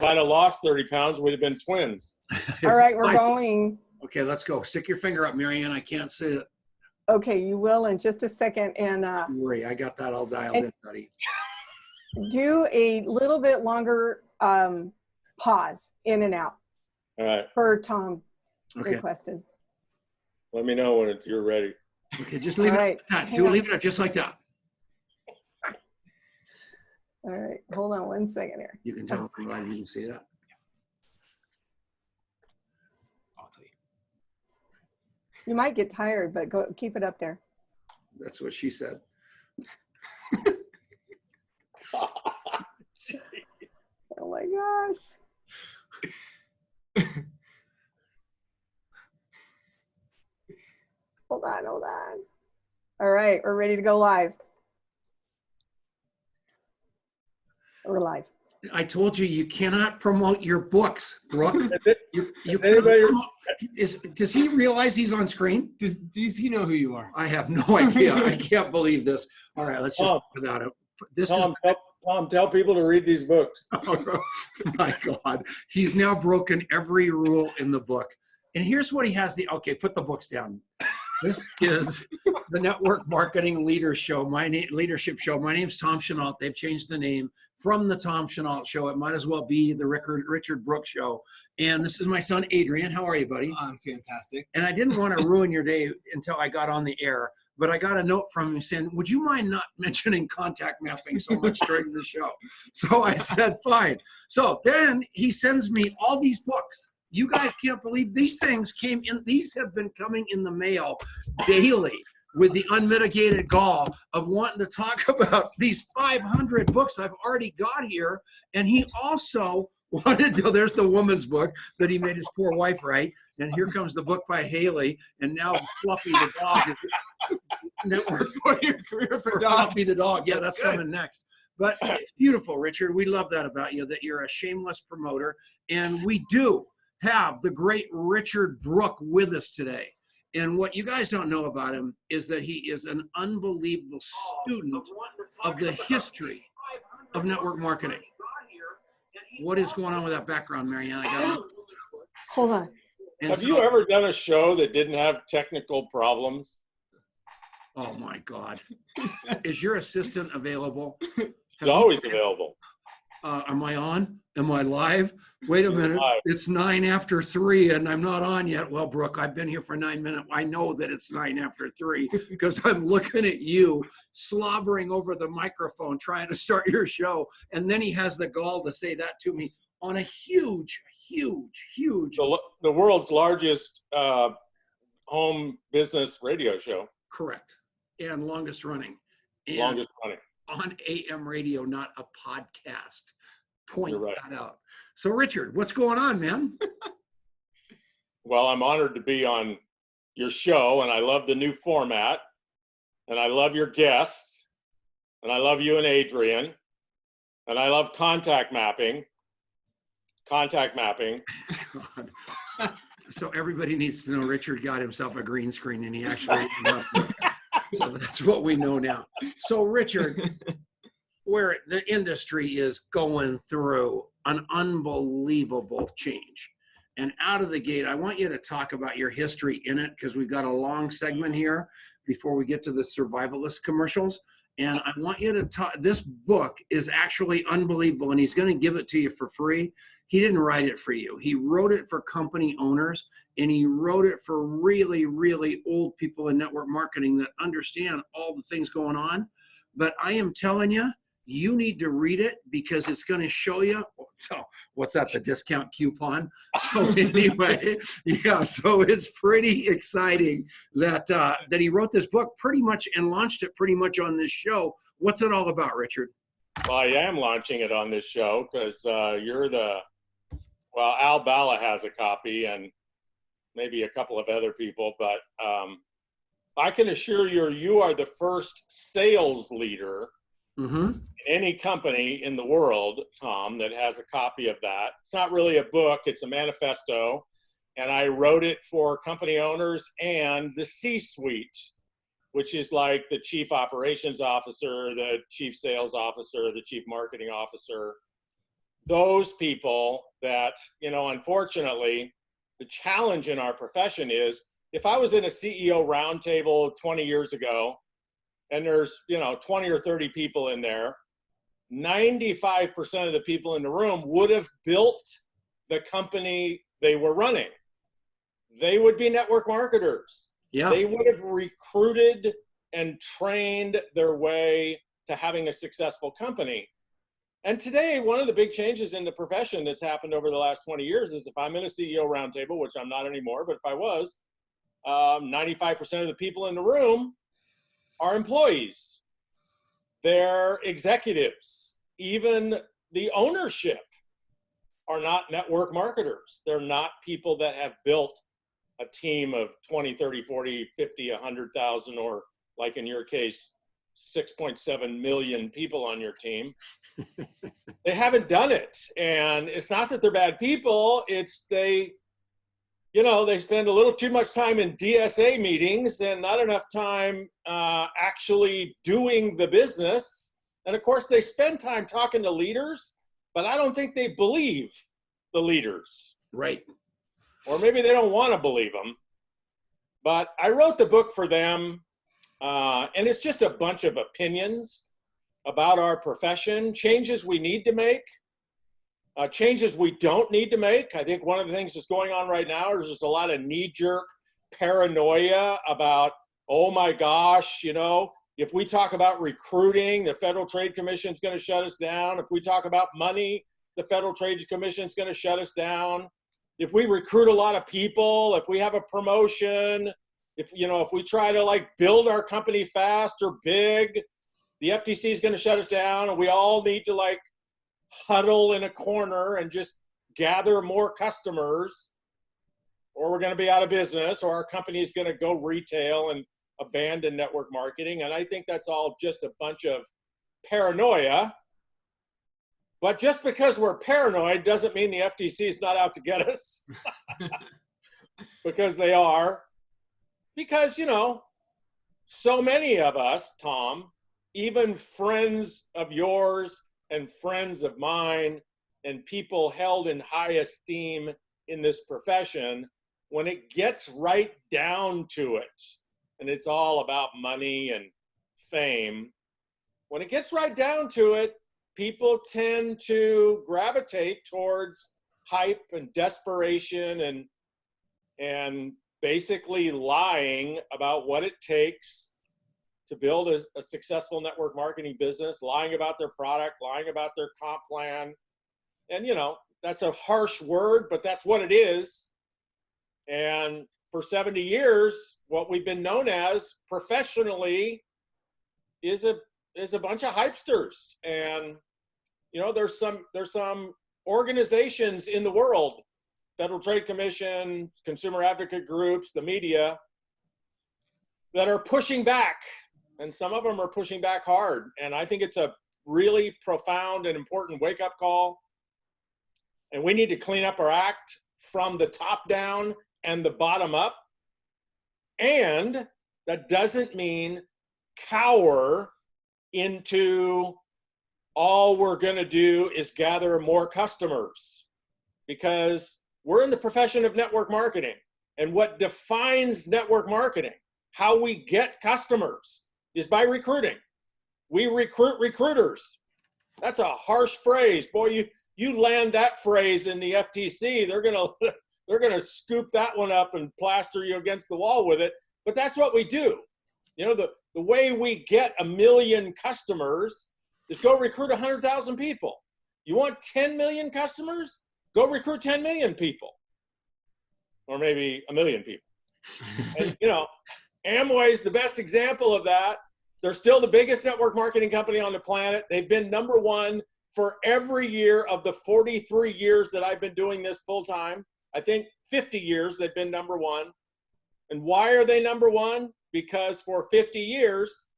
I'd have lost 30 pounds, we'd have been twins. All right, we're going. Okay, let's go. Stick your finger up, Marianne. I can't see it. Okay, you will in just a second. And Don't worry, I got that all dialed in, buddy. do a little bit longer pause in and out. All right. Per Tom Okay. requested. Let me know when you're ready. Okay, just leave All it right, at that. hang on. Leave it up just like that. All right, hold on one second here. You can tell if you can see that. I'll tell you. You might get tired, but go keep it up there. That's what she said. Oh my gosh. Hold on. All right, we're ready to go live. We're live. I told you, you cannot promote your books, Brooke. You Anybody- does he realize he's on screen? Does he know who you are? I have no idea. I can't believe this. All right, let's just put that up. This Tom, tell people to read these books. Oh my God. He's now broken every rule in the book. And here's what he has okay, put the books down. This is the Network Marketing Leadership Show. My name's Tom Chenault. They've changed the name from the Tom Chenault Show. It might as well be the Richard Brooke Show. And this is my son, Adrian. How are you, buddy? I'm fantastic. And I didn't want to ruin your day until I got on the air, but I got a note from him saying, would you mind not mentioning contact mapping so much during the show? So I said, fine. So then he sends me all these books. You guys can't believe these things came in. These have been coming in the mail daily with the unmitigated gall of wanting to talk about these 500 books I've already got here. And he also wanted to, there's the woman's book that he made his poor wife write. And here comes the book by Haley. And now Fluffy the dog. Network For your career for Fluffy dogs. the dog. Yeah, that's good. coming next. But it's beautiful, Richard. We love that about you, that you're a shameless promoter. And we do have the great Richard Brooke with us today. And what you guys don't know about him is that he is an unbelievable student of the history of network marketing. What is going on with that background, Marianne? Hold on. Have you ever done a show that didn't have technical problems? Oh my God. Is your assistant available? It's always available. Am I on? Am I live? Wait a minute. Live. It's 9 after 3 and I'm not on yet. Well, Brooke, I've been here for 9 minutes. I know that it's 9 after 3 because I'm looking at you slobbering over the microphone trying to start your show. And then he has the gall to say that to me on a huge. The world's largest home business radio show. Correct. And longest running. And Longest running. on AM radio, not a podcast. Point You're right. that out. So Richard, what's going on, man? Well, I'm honored to be on your show, and I love the new format, and I love your guests, and I love you and Adrian, and I love contact mapping. So everybody needs to know Richard got himself a green screen and he actually so that's what we know now. So Richard, where the industry is going through an unbelievable change. And out of the gate, I want you to talk about your history in it because we've got a long segment here before we get to the survivalist commercials. And I want you to talk, this book is actually unbelievable and he's going to give it to you for free. He didn't write it for you. He wrote it for company owners and he wrote it for really, really old people in network marketing that understand all the things going on. But I am telling you, you need to read it because it's going to show you. So what's that? The discount coupon. So anyway, yeah. So it's pretty exciting that that he wrote this book pretty much and launched it pretty much on this show. What's it all about, Richard? Well, I am launching it on this show because Al Bala has a copy and maybe a couple of other people, but I can assure you are the first sales leader in any company in the world, Tom, that has a copy of that. It's not really a book, it's a manifesto. And I wrote it for company owners and the C-suite, which is like the chief operations officer, the chief sales officer, the chief marketing officer. those people that, you know, unfortunately, the challenge in our profession is, if I was in a CEO roundtable 20 years ago, and there's, you know, 20 or 30 people in there, 95% of the people in the room would have built the company they were running. They would be network marketers. Yeah. They would have recruited and trained their way to having a successful company. And today, one of the big changes in the profession that's happened over the last 20 years is, if I'm in a CEO roundtable, which I'm not anymore, but if I was, 95% of the people in the room are employees. They're executives. Even the ownership are not network marketers. They're not people that have built a team of 20, 30, 40, 50, 100,000, or like in your case, 6.7 million people on your team. They haven't done it. And it's not that they're bad people. It's they, you know, they spend a little too much time in DSA meetings and not enough time actually doing the business. And of course, they spend time talking to leaders, but I don't think they believe the leaders. Right. Or maybe they don't want to believe them. But I wrote the book for them, and it's just a bunch of opinions about our profession, changes we need to make, changes we don't need to make. I think one of the things that's going on right now is there's a lot of knee-jerk paranoia about, oh my gosh, you know, if we talk about recruiting, the Federal Trade Commission is going to shut us down. If we talk about money, the Federal Trade Commission is going to shut us down. If we recruit a lot of people, if we have a promotion, if, you know, if we try to like build our company fast or big, the FTC is going to shut us down, and we all need to like huddle in a corner and just gather more customers, or we're going to be out of business, or our company is going to go retail and abandon network marketing. And I think that's all just a bunch of paranoia. But just because we're paranoid doesn't mean the FTC is not out to get us. Because they are. Because, you know, so many of us, Tom, even friends of yours and friends of mine and people held in high esteem in this profession, when it gets right down to it, and it's all about money and fame, when it gets right down to it, people tend to gravitate towards hype and desperation and basically lying about what it takes to build a successful network marketing business, lying about their product, lying about their comp plan. And, you know, that's a harsh word, but that's what it is. And for 70 years, what we've been known as professionally is a bunch of hypesters. And, you know, there's some organizations in the world, Federal Trade Commission, consumer advocate groups, the media, that are pushing back. And some of them are pushing back hard. And I think it's a really profound and important wake-up call. And we need to clean up our act from the top down and the bottom up. And that doesn't mean cower into all we're going to do is gather more customers, because we're in the profession of network marketing. And what defines network marketing, how we get customers, is by recruiting. We recruit recruiters. That's a harsh phrase. Boy, you land that phrase in the FTC, they're gonna scoop that one up and plaster you against the wall with it. But that's what we do. You know, the way we get 1 million customers is go recruit 100,000 people. You want 10 million customers? Go recruit 10 million people. Or maybe 1 million people. And, you know, Amway is the best example of that. They're still the biggest network marketing company on the planet. They've been #1 for every year of the 43 years that I've been doing this full time. I think 50 years they've been #1. And why are they #1? Because for 50 years,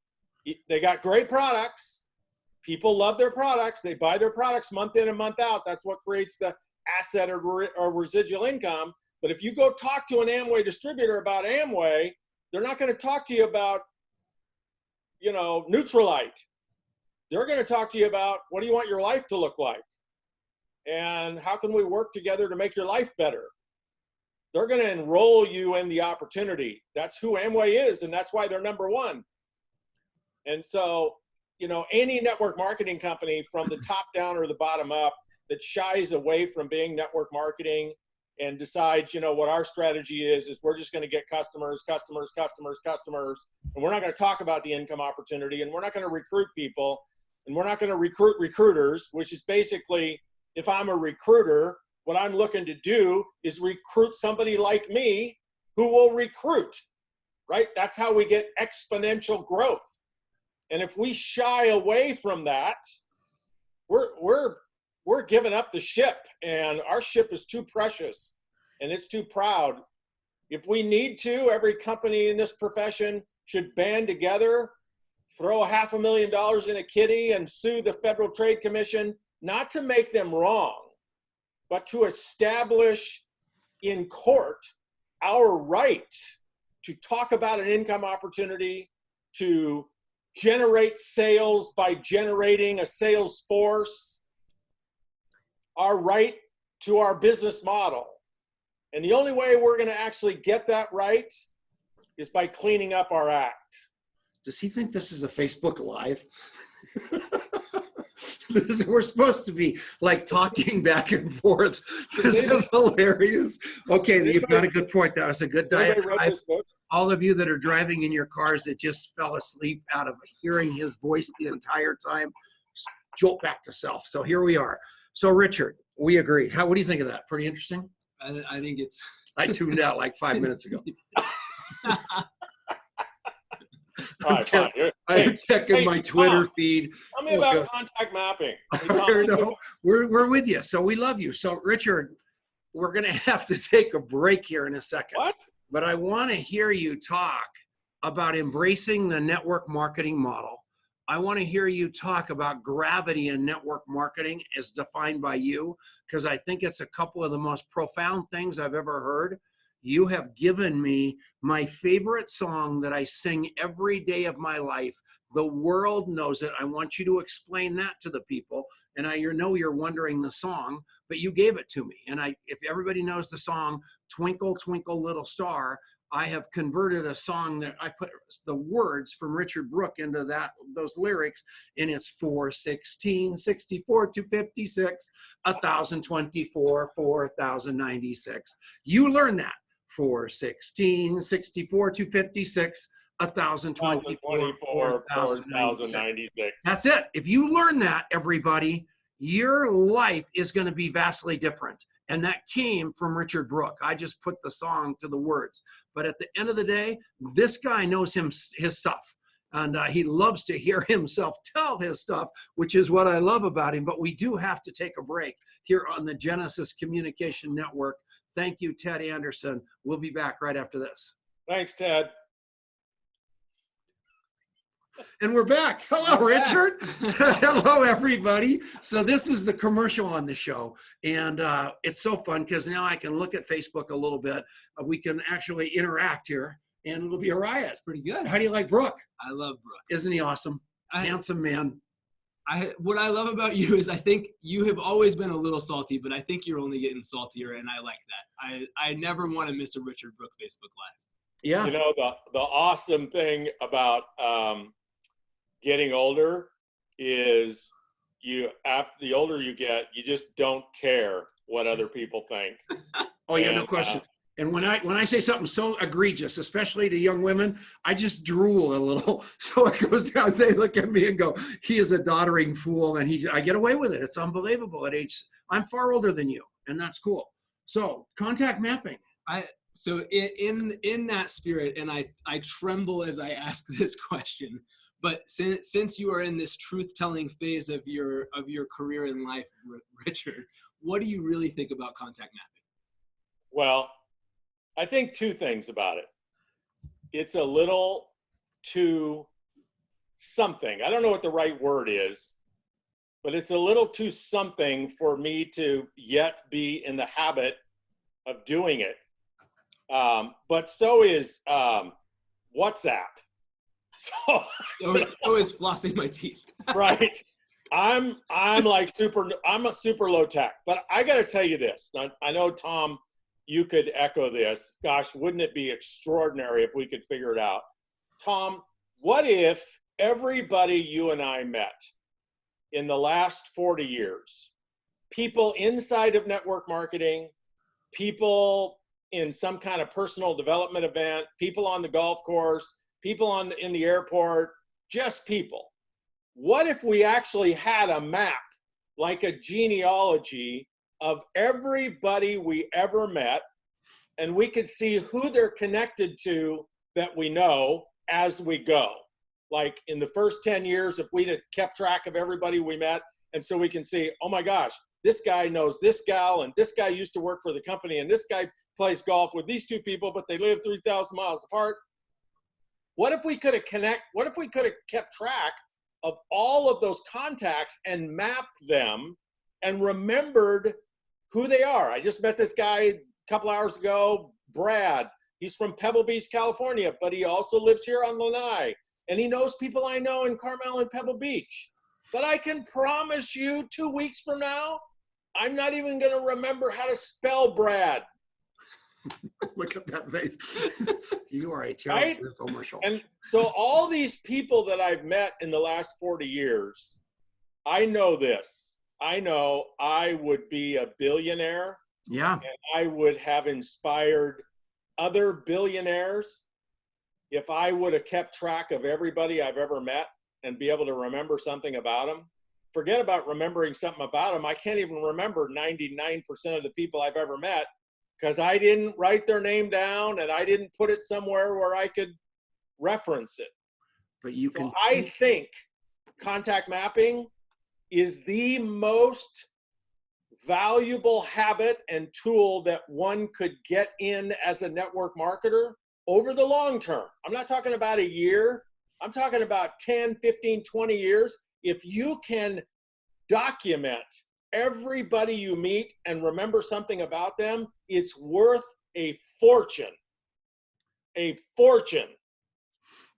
they got great products. People love their products. They buy their products month in and month out. That's what creates the asset or residual income. But if you go talk to an Amway distributor about Amway, they're not going to talk to you about, you know, Neutralite. They're going to talk to you about, what do you want your life to look like? and how can we work together to make your life better? They're going to enroll you in the opportunity. That's who Amway is, and that's why they're number one. And so, you know, any network marketing company from the top down or the bottom up that shies away from being network marketing and decides, you know, what our strategy is we're just going to get customers, and we're not going to talk about the income opportunity, and we're not going to recruit people, and we're not going to recruit recruiters, which is basically, if I'm a recruiter, what I'm looking to do is recruit somebody like me who will recruit, right? That's how we get exponential growth. And if we shy away from that, we're giving up the ship, and our ship is too precious and it's too proud. If we need to, every company in this profession should band together, throw $500,000 in a kitty and sue the Federal Trade Commission, not to make them wrong, but to establish in court our right to talk about an income opportunity, to generate sales by generating a sales force, our right to our business model. And the only way we're going to actually get that right is by cleaning up our act. Does he think this is a Facebook Live? We're supposed to be like talking back and forth. This is hilarious. Okay, you've got a good point. That was a good diatribe. All of you that are driving in your cars that just fell asleep out of hearing his voice the entire time, jolt back to self. So here we are. So Richard, we agree. What do you think of that? Pretty interesting? I think it's... I tuned out like 5 minutes ago. I'm checking my Twitter feed. Tell me about contact mapping. No, we're with you. So we love you. So Richard, we're going to have to take a break here in a second. What? But I want to hear you talk about embracing the network marketing model. I want to hear you talk about gravity in network marketing as defined by you, because I think it's a couple of the most profound things I've ever heard. You have given me my favorite song that I sing every day of my life. The world knows it. I want you to explain that to the people. And you're wondering the song, but you gave it to me. And if everybody knows the song, Twinkle, Twinkle, Little Star, I have converted a song that I put the words from Richard Brooke into those lyrics, and it's 416, 64, 256, 1024, 4096. You learn that. 416, 64, 256, 1024, 4096. That's it. If you learn that, everybody, your life is going to be vastly different. And that came from Richard Brooke. I just put the song to the words. But at the end of the day, this guy knows his stuff. And he loves to hear himself tell his stuff, which is what I love about him. But we do have to take a break here on the Genesis Communication Network. Thank you, Ted Anderson. We'll be back right after this. Thanks, Ted. And we're back. Hello, Richard. Hello, everybody. So this is the commercial on the show. And it's so fun because now I can look at Facebook a little bit. We can actually interact here, and it'll be a riot. It's pretty good. How do you like Brooke? I love Brooke. Isn't he awesome? Handsome man. What I love about you is I think you have always been a little salty, but I think you're only getting saltier, and I like that. I never want to miss a Richard Brooke Facebook Live. Yeah. You know, the awesome thing about getting older is after the older you get, you just don't care what other people think. Oh yeah, no question. And when I say something so egregious, especially to young women, I just drool a little. So it goes down. They look at me and go, "He is a doddering fool," and I get away with it. It's unbelievable. At age, I'm far older than you, and that's cool. So contact mapping. So in that spirit, and I tremble as I ask this question. But since you are in this truth-telling phase of your career in life, Richard, what do you really think about contact mapping? Well, I think two things about it. It's a little too something. I don't know what the right word is, but it's a little too something for me to yet be in the habit of doing it. But so is WhatsApp. So is flossing my teeth. Right. I'm a super low tech, but I got to tell you this. I know, Tom, you could echo this. Gosh, wouldn't it be extraordinary if we could figure it out? Tom, what if everybody you and I met in the last 40 years, people inside of network marketing, people in some kind of personal development event, people on the golf course, people in the airport, just people. What if we actually had a map, like a genealogy of everybody we ever met, and we could see who they're connected to that we know as we go? Like in the first 10 years, if we'd have kept track of everybody we met, and so we can see, oh my gosh, this guy knows this gal, and this guy used to work for the company, and this guy plays golf with these two people, but they live 3,000 miles apart. What if we could have kept track of all of those contacts and mapped them and remembered who they are? I just met this guy a couple hours ago, Brad. He's from Pebble Beach, California, but he also lives here on Lanai. And he knows people I know in Carmel and Pebble Beach. But I can promise you 2 weeks from now, I'm not even going to remember how to spell Brad. Look at that face. You are a terrible infomercial. And so all these people that I've met in the last 40 years, I know this. I know I would be a billionaire. Yeah. And I would have inspired other billionaires if I would have kept track of everybody I've ever met and be able to remember something about them. Forget about remembering something about them. I can't even remember 99% of the people I've ever met because I didn't write their name down and I didn't put it somewhere where I could reference it. But you can. I think contact mapping is the most valuable habit and tool that one could get in as a network marketer over the long term. I'm not talking about a year. I'm talking about 10, 15, 20 years. If you can document everybody you meet and remember something about them, it's worth a fortune. A fortune.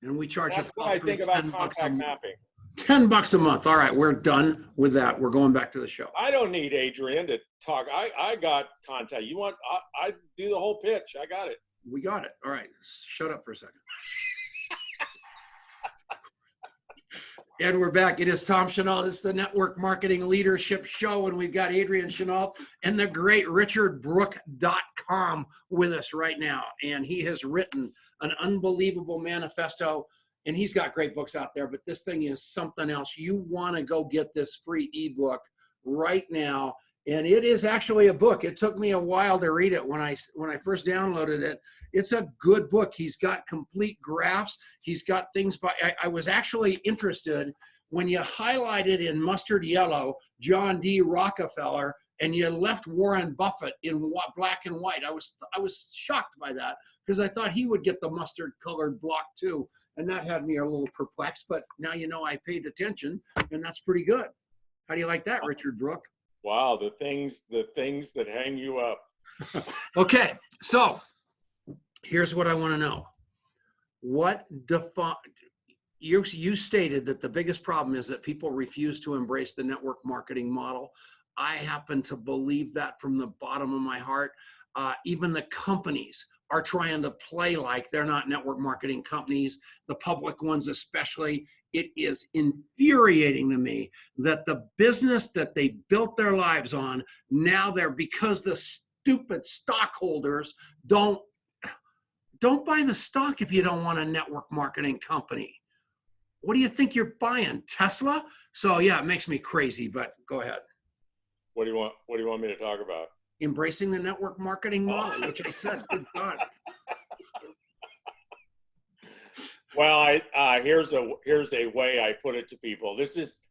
And we charge That's what I think about contact mapping. $10 a month. All right, we're done with that. We're going back to the show. I don't need Adrian to talk. I got contact. You want, I do the whole pitch. I got it. We got it. All right. Shut up for a second. And we're back. It is Tom Chenault. This is the Network Marketing Leadership Show. And we've got Adrian Chenault and the great RichardBrooke.com with us right now. And he has written an unbelievable manifesto. And he's got great books out there. But this thing is something else. You want to go get this free ebook right now. And it is actually a book. It took me a while to read it when I first downloaded it. It's a good book. He's got complete graphs. He's got things by, I was actually interested when you highlighted in mustard yellow John D. Rockefeller and you left Warren Buffett in black and white. I was shocked by that because I thought he would get the mustard colored block too. And that had me a little perplexed, but now you know I paid attention and that's pretty good. How do you like that, Richard Brooke? Wow, the things that hang you up. Okay, so here's what I want to know. You stated that the biggest problem is that people refuse to embrace the network marketing model. I happen to believe that from the bottom of my heart. Even the companies are trying to play like they're not network marketing companies, the public ones especially. It is infuriating to me that the business that they built their lives on, now because the stupid stockholders don't buy the stock if you don't want a network marketing company. What do you think you're buying, Tesla? So yeah, it makes me crazy, but go ahead. What do you want me to talk about? Embracing the network marketing model, which I said, good God. Well, here's a way I put it to people. This is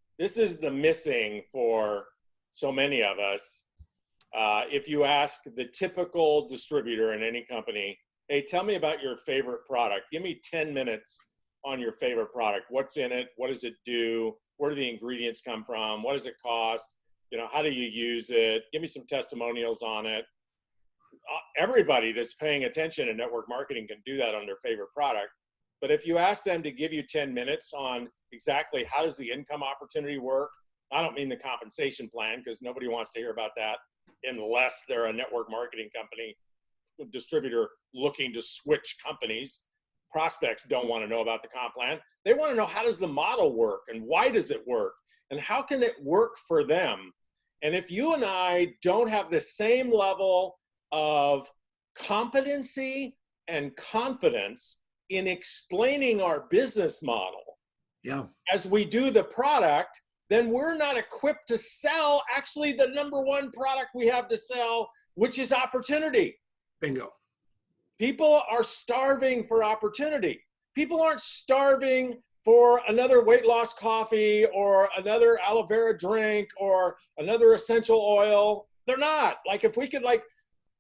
the missing for so many of us. If you ask the typical distributor in any company, hey, tell me about your favorite product. Give me 10 minutes on your favorite product. What's in it? What does it do? Where do the ingredients come from? What does it cost? You know, how do you use it? Give me some testimonials on it. Everybody that's paying attention in network marketing can do that on their favorite product. But if you ask them to give you 10 minutes on exactly how does the income opportunity work, I don't mean the compensation plan, because nobody wants to hear about that unless they're a network marketing company, distributor looking to switch companies. Prospects don't want to know about the comp plan. They want to know, how does the model work, and why does it work, and how can it work for them? And if you and I don't have the same level of competency and confidence in explaining our business model as we do the product, then we're not equipped to sell actually the number one product we have to sell, which is opportunity. Bingo. People are starving for opportunity. People aren't starving for another weight loss coffee or another aloe vera drink or another essential oil. They're not. Like, if we could, like,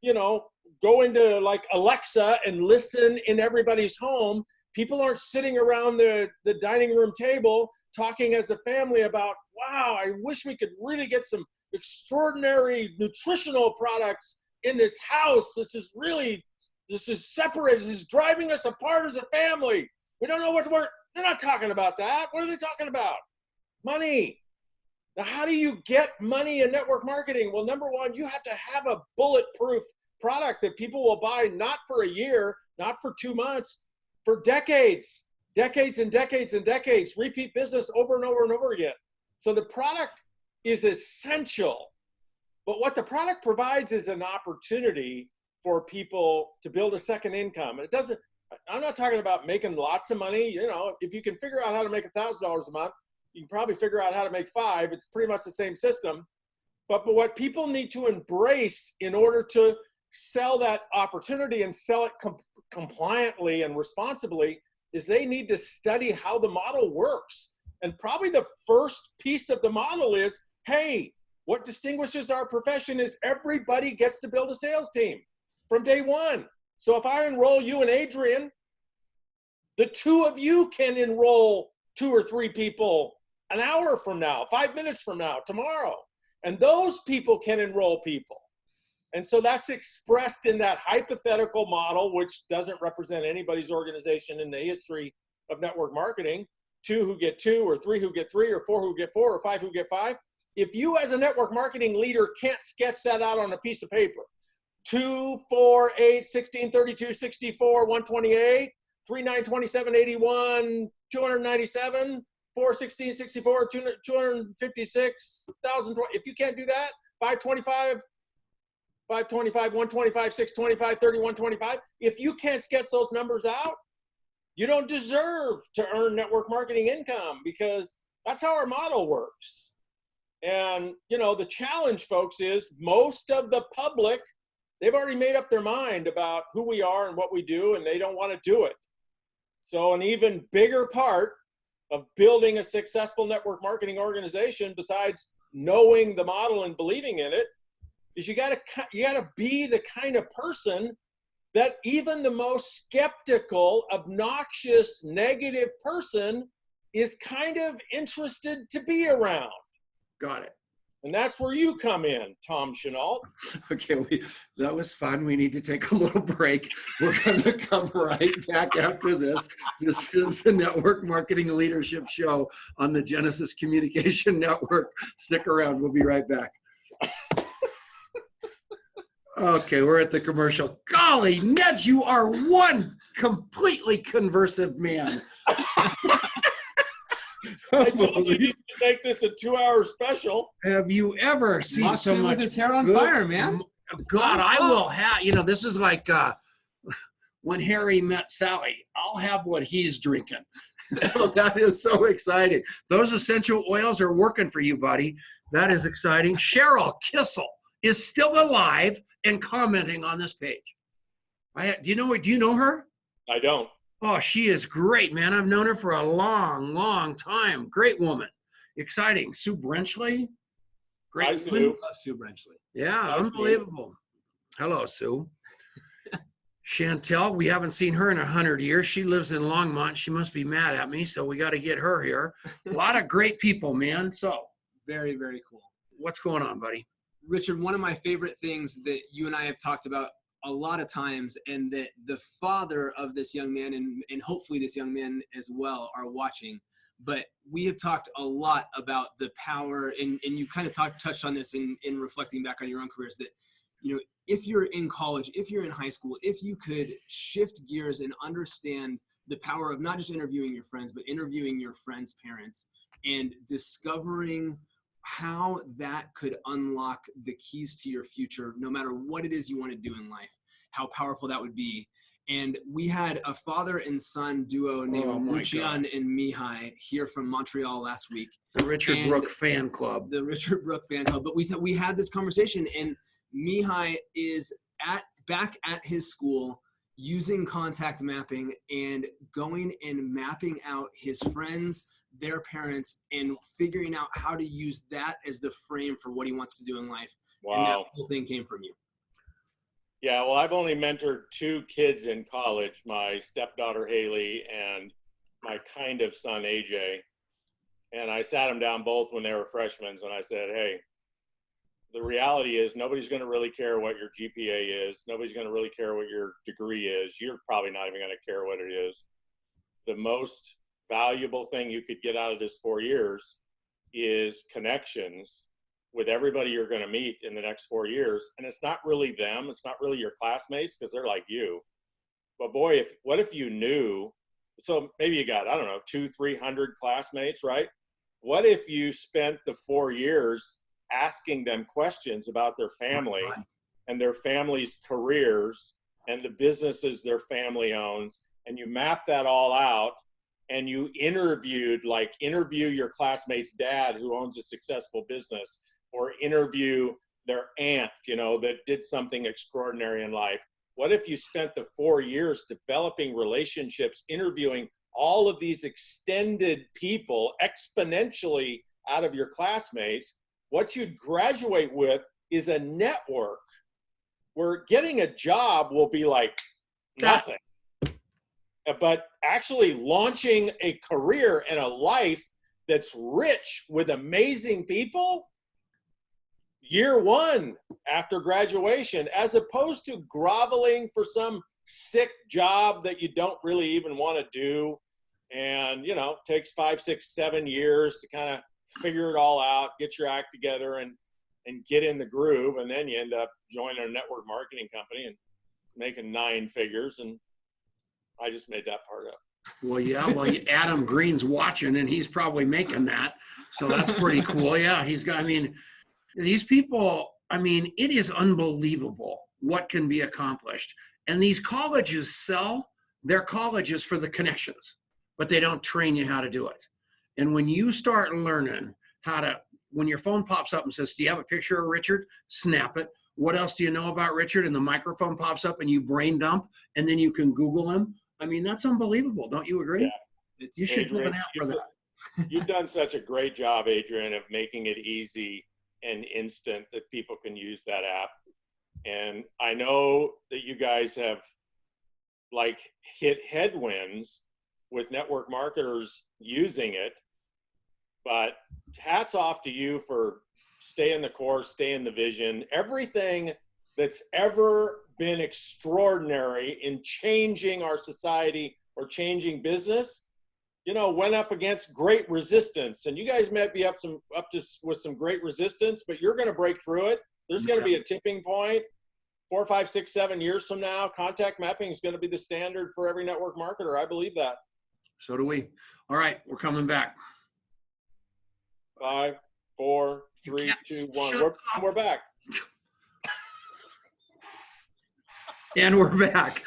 you know, go into like Alexa and listen in everybody's home, people aren't sitting around the dining room table talking as a family about, wow, I wish we could really get some extraordinary nutritional products in this house. This is separated. This is driving us apart as a family. We don't know what they're not talking about that. What are they talking about? Money. Now, how do you get money in network marketing? Well, number one, you have to have a bulletproof product that people will buy, not for a year, not for 2 months, for decades, decades and decades and decades, repeat business over and over and over again. So the product is essential, but what the product provides is an opportunity for people to build a second income. And I'm not talking about making lots of money. You know, if you can figure out how to make $1,000 a month, you can probably figure out how to make $5,000. It's pretty much the same system. But what people need to embrace in order to sell that opportunity and sell it compliantly and responsibly is they need to study how the model works. And probably the first piece of the model is, hey, what distinguishes our profession is everybody gets to build a sales team from day one. So if I enroll you and Adrian, the two of you can enroll 2 or 3 people an hour from now, 5 minutes from now, tomorrow. And those people can enroll people. And so that's expressed in that hypothetical model, which doesn't represent anybody's organization in the history of network marketing. 2 who get 2, or 3 who get 3, or 4 who get 4, or 5 who get 5. If you as a network marketing leader can't sketch that out on a piece of paper, 2, 4, 8, 16, 32, 64, 128, 3, 9, 27, 81, 297, 4, 16, 64, 256, 1,000. If you can't do that, 525, 525, 125, 625, 30, 125. If you can't sketch those numbers out, you don't deserve to earn network marketing income, because that's how our model works. And, you know, the challenge, folks, is most of the public, they've already made up their mind about who we are and what we do, and they don't want to do it. So an even bigger part of building a successful network marketing organization, besides knowing the model and believing in it, is you gotta be the kind of person that even the most skeptical, obnoxious, negative person is kind of interested to be around. Got it. And that's where you come in, Tom Chenault. Okay, that was fun. We need to take a little break. We're going to come right back after this. This is the Network Marketing Leadership Show on the Genesis Communication Network. Stick around. We'll be right back. Okay, we're at the commercial. Golly, Ned, you are one completely conversive man. I told you to make this a 2-hour special. Have you ever seen so much? With his hair on fire, man. God, I will have, you know, this is like when Harry met Sally. I'll have what he's drinking. So that is so exciting. Those essential oils are working for you, buddy. That is exciting. Cheryl Kissel is still alive and commenting on this page. Do you know her? I don't. Oh, she is great, man. I've known her for a long, long time. Great woman. Exciting. Sue Brenchley. Great. Hi, Sue. Sue Brenchley. Yeah, Hi, unbelievable. Sue. Hello, Sue. Chantel, we haven't seen her in 100 years. She lives in Longmont. She must be mad at me, so we got to get her here. A lot of great people, man. So very, very cool. What's going on, buddy? Richard, one of my favorite things that you and I have talked about a lot of times, and that the father of this young man and hopefully this young man as well are watching, but we have talked a lot about the power, and you kind of touched on this in reflecting back on your own careers, that, you know, if you're in college, if you're in high school, if you could shift gears and understand the power of not just interviewing your friends, but interviewing your friends' parents and discovering how that could unlock the keys to your future, no matter what it is you want to do in life, how powerful that would be. And we had a father and son duo named Lucian and Mihai here from Montreal last week. The Richard Brooke fan club. The Richard Brooke fan club. But we had this conversation, and Mihai is back at his school using contact mapping and going and mapping out his friends, their parents, and figuring out how to use that as the frame for what he wants to do in life. Wow. And that whole thing came from you. Yeah, well, I've only mentored 2 kids in college, my stepdaughter Haley and my kind of son AJ. And I sat them down both when they were freshmen, and I said, hey, the reality is nobody's going to really care what your GPA is. Nobody's going to really care what your degree is. You're probably not even going to care what it is. The most valuable thing you could get out of this 4 years is connections with everybody you're going to meet in the next 4 years. And it's not really them. It's not really your classmates, because they're like you. But boy, what if you knew, so maybe you got, I don't know, 200-300 classmates, right? What if you spent the 4 years asking them questions about their family and their family's careers and the businesses their family owns, and you mapped that all out, and you interview your classmate's dad who owns a successful business, or interview their aunt, you know, that did something extraordinary in life. What if you spent the 4 years developing relationships, interviewing all of these extended people exponentially out of your classmates? What you'd graduate with is a network where getting a job will be like nothing. But actually launching a career and a life that's rich with amazing people, year 1 after graduation, as opposed to groveling for some sick job that you don't really even want to do. And, you know, takes 5, 6, 7 years to kind of figure it all out, get your act together, and get in the groove. And then you end up joining a network marketing company and making 9 figures. And I just made that part up. Well, yeah. Well, Adam Green's watching, and he's probably making that. So that's pretty cool. Yeah, he's got, I mean, these people, I mean, it is unbelievable what can be accomplished. And these colleges sell their colleges for the connections, but they don't train you how to do it. And when you start learning how to, when your phone pops up and says, do you have a picture of Richard? Snap it. What else do you know about Richard? And the microphone pops up and you brain dump, and then you can Google him. I mean, that's unbelievable. Don't you agree? Yeah. You should have an app for that. You've done such a great job, Adrian, of making it easy and instant that people can use that app. And I know that you guys have like hit headwinds with network marketers using it, but hats off to you for staying the course, staying the vision. Everything that's ever been extraordinary in changing our society or changing business, you know, went up against great resistance. And you guys might be with some great resistance, but you're going to break through it. There's going to be a tipping point. 4, 5, 6, 7 years from now, contact mapping is going to be the standard for every network marketer. I believe that. So do we. All right, we're coming back. 5, 4, 3, 2, 1. We're back. And we're back.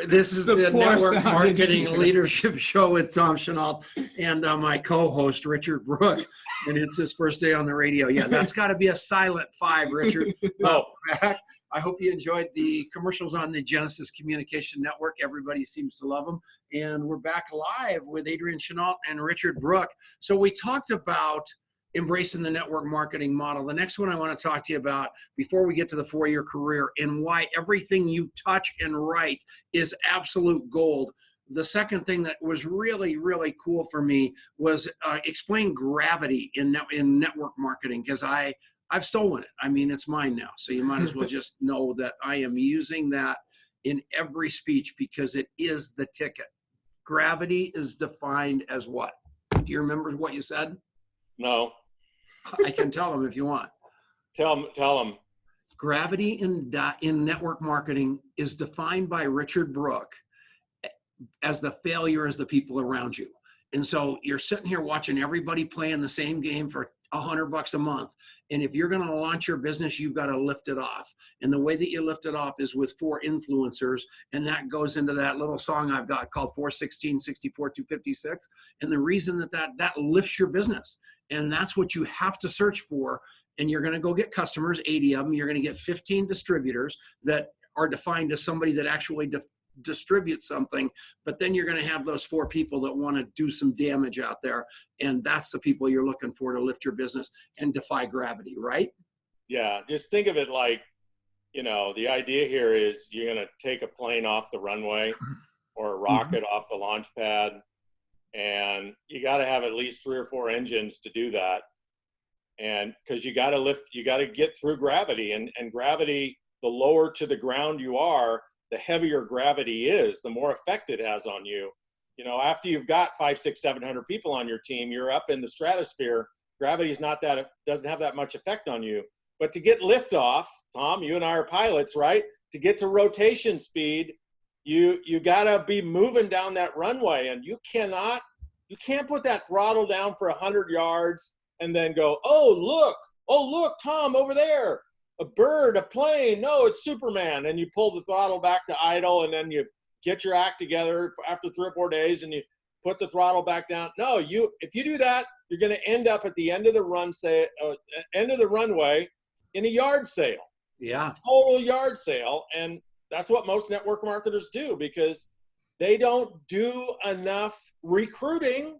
This is the Network Marketing Leadership Show with Tom Chenault and my co-host, Richard Brooke. And it's his first day on the radio. Yeah, that's got to be a silent 5, Richard. No. Back. I hope you enjoyed the commercials on the Genesis Communication Network. Everybody seems to love them. And we're back live with Adrian Chenault and Richard Brooke. So we talked about embracing the network marketing model. The next one I want to talk to you about before we get to the 4-year career and why everything you touch and write is absolute gold. The second thing that was really, really cool for me was explain gravity in network marketing, because I've stolen it. I mean, it's mine now. So you might as well just know that I am using that in every speech because it is the ticket. Gravity is defined as what? Do Do you remember what you said? No. I can tell them if you want. Tell them. Gravity in network marketing is defined by Richard Brooke as the failure as the people around you. And so you're sitting here watching everybody playing the same game for $100 a month. And if you're going to launch your business, you've got to lift it off. And the way that you lift it off is with 4 influencers. And that goes into that little song I've got called 416 64 256. And the reason that lifts your business. And that's what you have to search for. And you're going to go get customers, 80 of them. You're going to get 15 distributors that are defined as somebody that actually distribute something, but then you're going to have those 4 people that want to do some damage out there, and that's the people you're looking for to lift your business and defy gravity, right? Yeah, just think of it like, the idea here is you're going to take a plane off the runway or a rocket off the launch pad, and you got to have at least 3 or 4 engines to do that, and because you got to get through gravity, and gravity, the lower to the ground you are, the heavier gravity is, the more effect it has on you. After you've got 500, 600, 700 people on your team, you're up in the stratosphere. Gravity's doesn't have that much effect on you. But to get liftoff, Tom, you and I are pilots, right? To get to rotation speed, you gotta be moving down that runway, and you can't put that throttle down for 100 yards and then go, oh look, Tom, over there. A bird, a plane, no, it's Superman. And you pull the throttle back to idle, and then you get your act together after 3 or 4 days, and you put the throttle back down. No, if you do that, you're going to end up at the end of the end of the runway in a yard sale. Yeah. Total yard sale. And that's what most network marketers do, because they don't do enough recruiting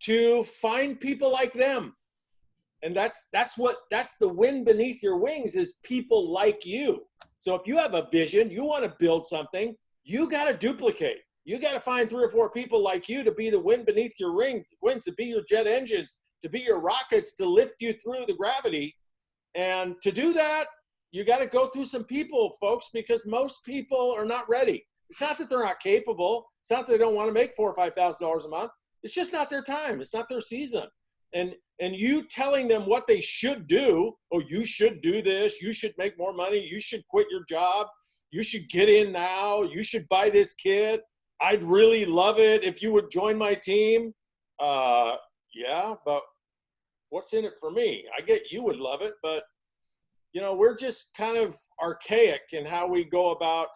to find people like them. And that's the wind beneath your wings, is people like you. So if you have a vision, you want to build something, you got to duplicate. You got to find 3 or 4 people like you to be the wind beneath your wings, to be your jet engines, to be your rockets, to lift you through the gravity. And to do that, you got to go through some people, folks, because most people are not ready. It's not that they're not capable. It's not that they don't want to make $4,000 or $5,000 a month. It's just not their time. It's not their season. And you telling them what they should do, oh, you should do this, you should make more money, you should quit your job, you should get in now, you should buy this kit, I'd really love it if you would join my team. Yeah, but what's in it for me? I get you would love it, but we're just kind of archaic in how we go about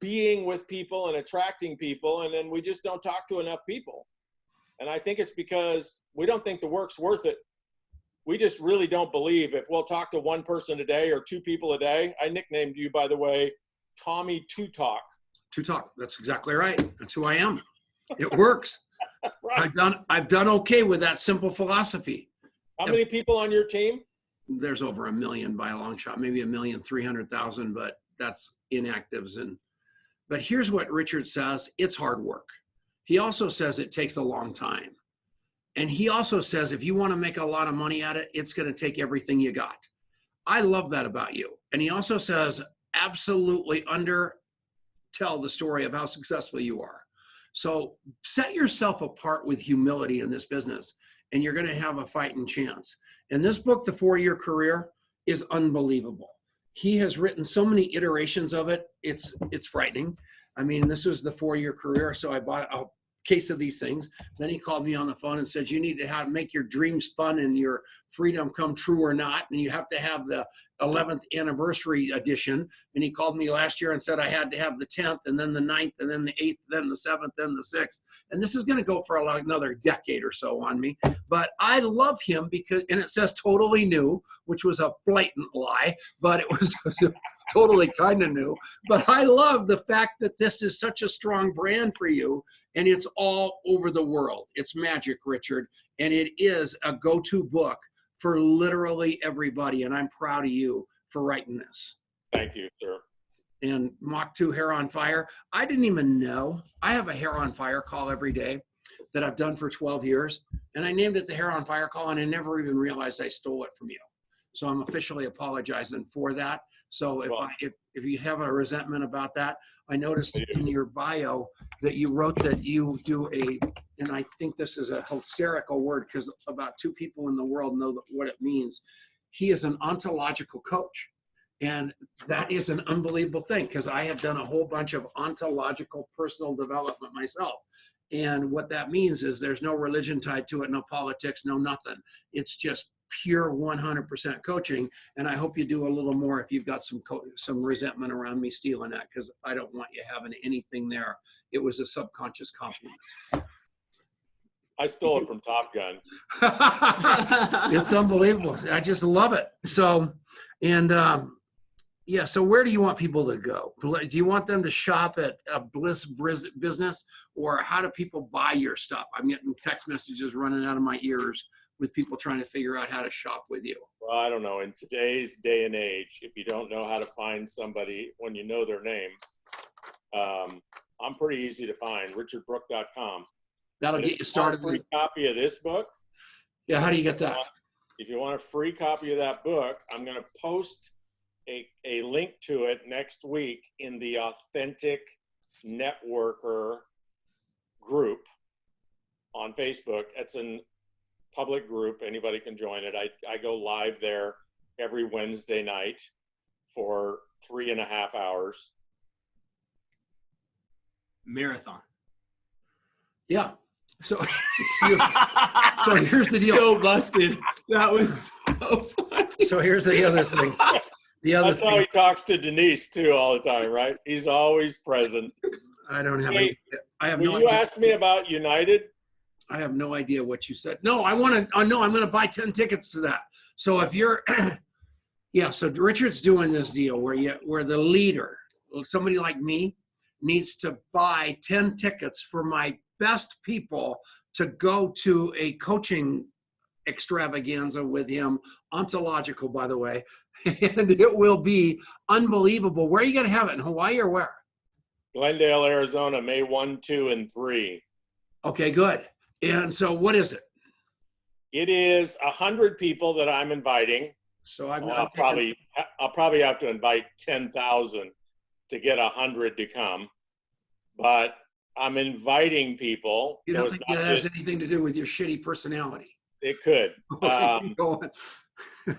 being with people and attracting people, and then we just don't talk to enough people. And I think it's because we don't think the work's worth it. We just really don't believe if we'll talk to 1 person a day or 2 people a day. I nicknamed you, by the way, Tommy Two Talk. Two Talk. That's exactly right. That's who I am. It works. Right. I've done okay with that simple philosophy. How many people on your team? There's over 1 million by a long shot, maybe 1,300,000, but that's inactives. But here's what Richard says: it's hard work. He also says it takes a long time. And he also says if you want to make a lot of money at it, it's going to take everything you got. I love that about you. And he also says absolutely tell the story of how successful you are. So set yourself apart with humility in this business, and you're going to have a fighting chance. And this book, The 4-Year Career, is unbelievable. He has written so many iterations of it. It's frightening. I mean, this was the 4-year career, so I bought a case of these things. Then he called me on the phone and said, you need to make your dreams fun and your freedom come true or not. And you have to have the 11th anniversary edition. And he called me last year and said I had to have the 10th, and then the 9th, and then the 8th, then the 7th, then the 6th. And this is going to go for another decade or so on me. But I love him because, and it says totally new, which was a blatant lie, but it was totally kind of new. But I love the fact that this is such a strong brand for you, and it's all over the world. It's magic, Richard, and it is a go-to book for literally everybody, and I'm proud of you for writing this. Thank you, sir. And Mach 2 Hair on Fire, I didn't even know. I have a Hair on Fire call every day that I've done for 12 years, and I named it the Hair on Fire call, and I never even realized I stole it from you. So I'm officially apologizing for that. So if you have a resentment about that, I noticed I do. in your bio that you wrote that you do and I think this is a hysterical word because about 2 people in the world know what it means. He is an ontological coach. And that is an unbelievable thing because I have done a whole bunch of ontological personal development myself. And what that means is there's no religion tied to it, no politics, no nothing. It's just pure 100% coaching. And I hope you do a little more if you've got some resentment around me stealing that, because I don't want you having anything there. It was a subconscious compliment. I stole it from Top Gun. It's unbelievable. I just love it. So, and yeah, so where do you want people to go? Do you want them to shop at a Bliss Business, or how do people buy your stuff? I'm getting text messages running out of my ears with people trying to figure out how to shop with you. Well, I don't know. In today's day and age, if you don't know how to find somebody when you know their name, I'm pretty easy to find. RichardBrooke.com. That'll get you started. A free copy of this book. Yeah, how do you get that? If you want a free copy of that book, I'm going to post a link to it next week in the Authentic Networker group on Facebook. It's a public group. Anybody can join it. I go live there every Wednesday night for 3.5 hours. Marathon. Yeah. So here's the deal. So busted. That was so funny. So here's the other thing. That's how he talks to Denise too all the time, right? He's always present. I don't have I have will no you idea. ask me about United? I have no idea what you said. No, I want to, no, I'm going to buy 10 tickets to that. So if you're, yeah, so Richard's doing this deal where the leader, somebody like me, needs to buy 10 tickets for my best people to go to a coaching extravaganza with him, ontological, by the way, and it will be unbelievable. Where are you going to have it, in Hawaii or where? Glendale, Arizona, May 1, 2, and 3. Okay, good. And so what is it? It is 100 people that I'm inviting. So I'll probably have to invite 10,000 to get 100 to come, but I'm inviting people. You don't think that has anything to do with your shitty personality? It could. Okay, go on.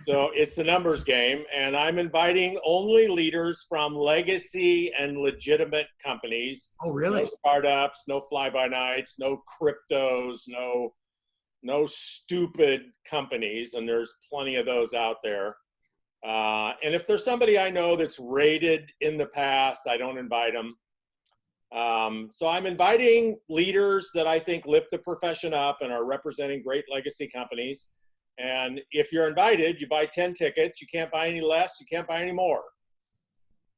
So it's the numbers game, and I'm inviting only leaders from legacy and legitimate companies. Oh, really? No startups, no fly-by-nights, no cryptos, no stupid companies, and there's plenty of those out there. And if there's somebody I know that's rated in the past, I don't invite them. So I'm inviting leaders that I think lift the profession up and are representing great legacy companies. And if you're invited, you buy 10 tickets. You can't buy any less. You can't buy any more.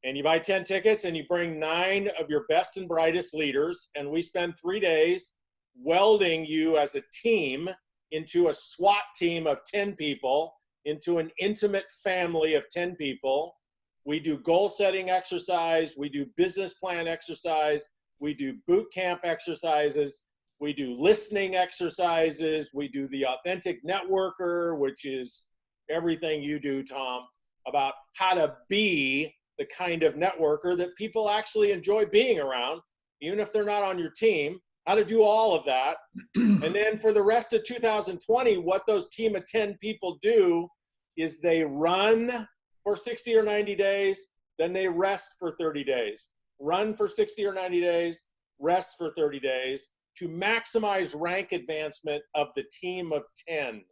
And you buy 10 tickets and you bring 9 of your best and brightest leaders. And we spend 3 days welding you as a team into a SWAT team of 10 people, into an intimate family of 10 people. We do goal setting exercise. We do business plan exercise. We do boot camp exercises. We do listening exercises. We do the Authentic Networker, which is everything you do, Tom, about how to be the kind of networker that people actually enjoy being around, even if they're not on your team, how to do all of that. And then for the rest of 2020, what those team of 10 people do is they run for 60 or 90 days, then they rest for 30 days. Run for 60 or 90 days, rest for 30 days, to maximize rank advancement of the team of 10.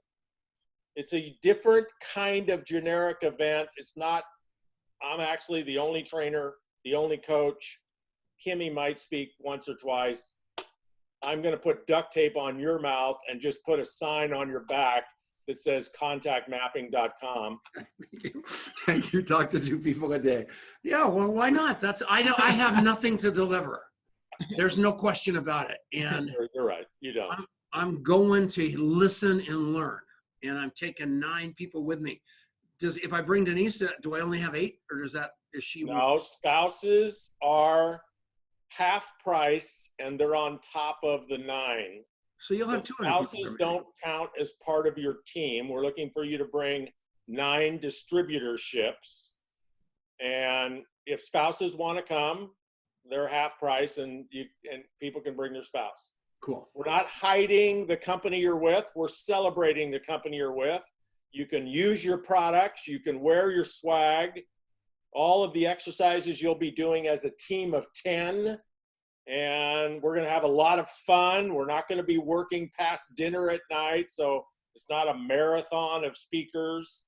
It's a different kind of generic event. It's not, I'm actually the only trainer, the only coach. Kimmy might speak once or twice. I'm going to put duct tape on your mouth and just put a sign on your back that says contactmapping.com. You talk to 2 people a day. Yeah, well, why not? I have nothing to deliver. There's no question about it. And you're right. You don't. I'm going to listen and learn. And I'm taking 9 people with me. If I bring Denise, do I only have 8, or is she? No, spouses are half price and they're on top of the 9. So you'll have 200 spouses don't count as part of your team. We're looking for you to bring 9 distributorships. And if spouses want to come, they're half price, and people can bring their spouse. Cool. We're not hiding the company you're with. We're celebrating the company you're with. You can use your products. You can wear your swag. All of the exercises you'll be doing as a team of 10. And we're going to have a lot of fun. We're not going to be working past dinner at night. So it's not a marathon of speakers.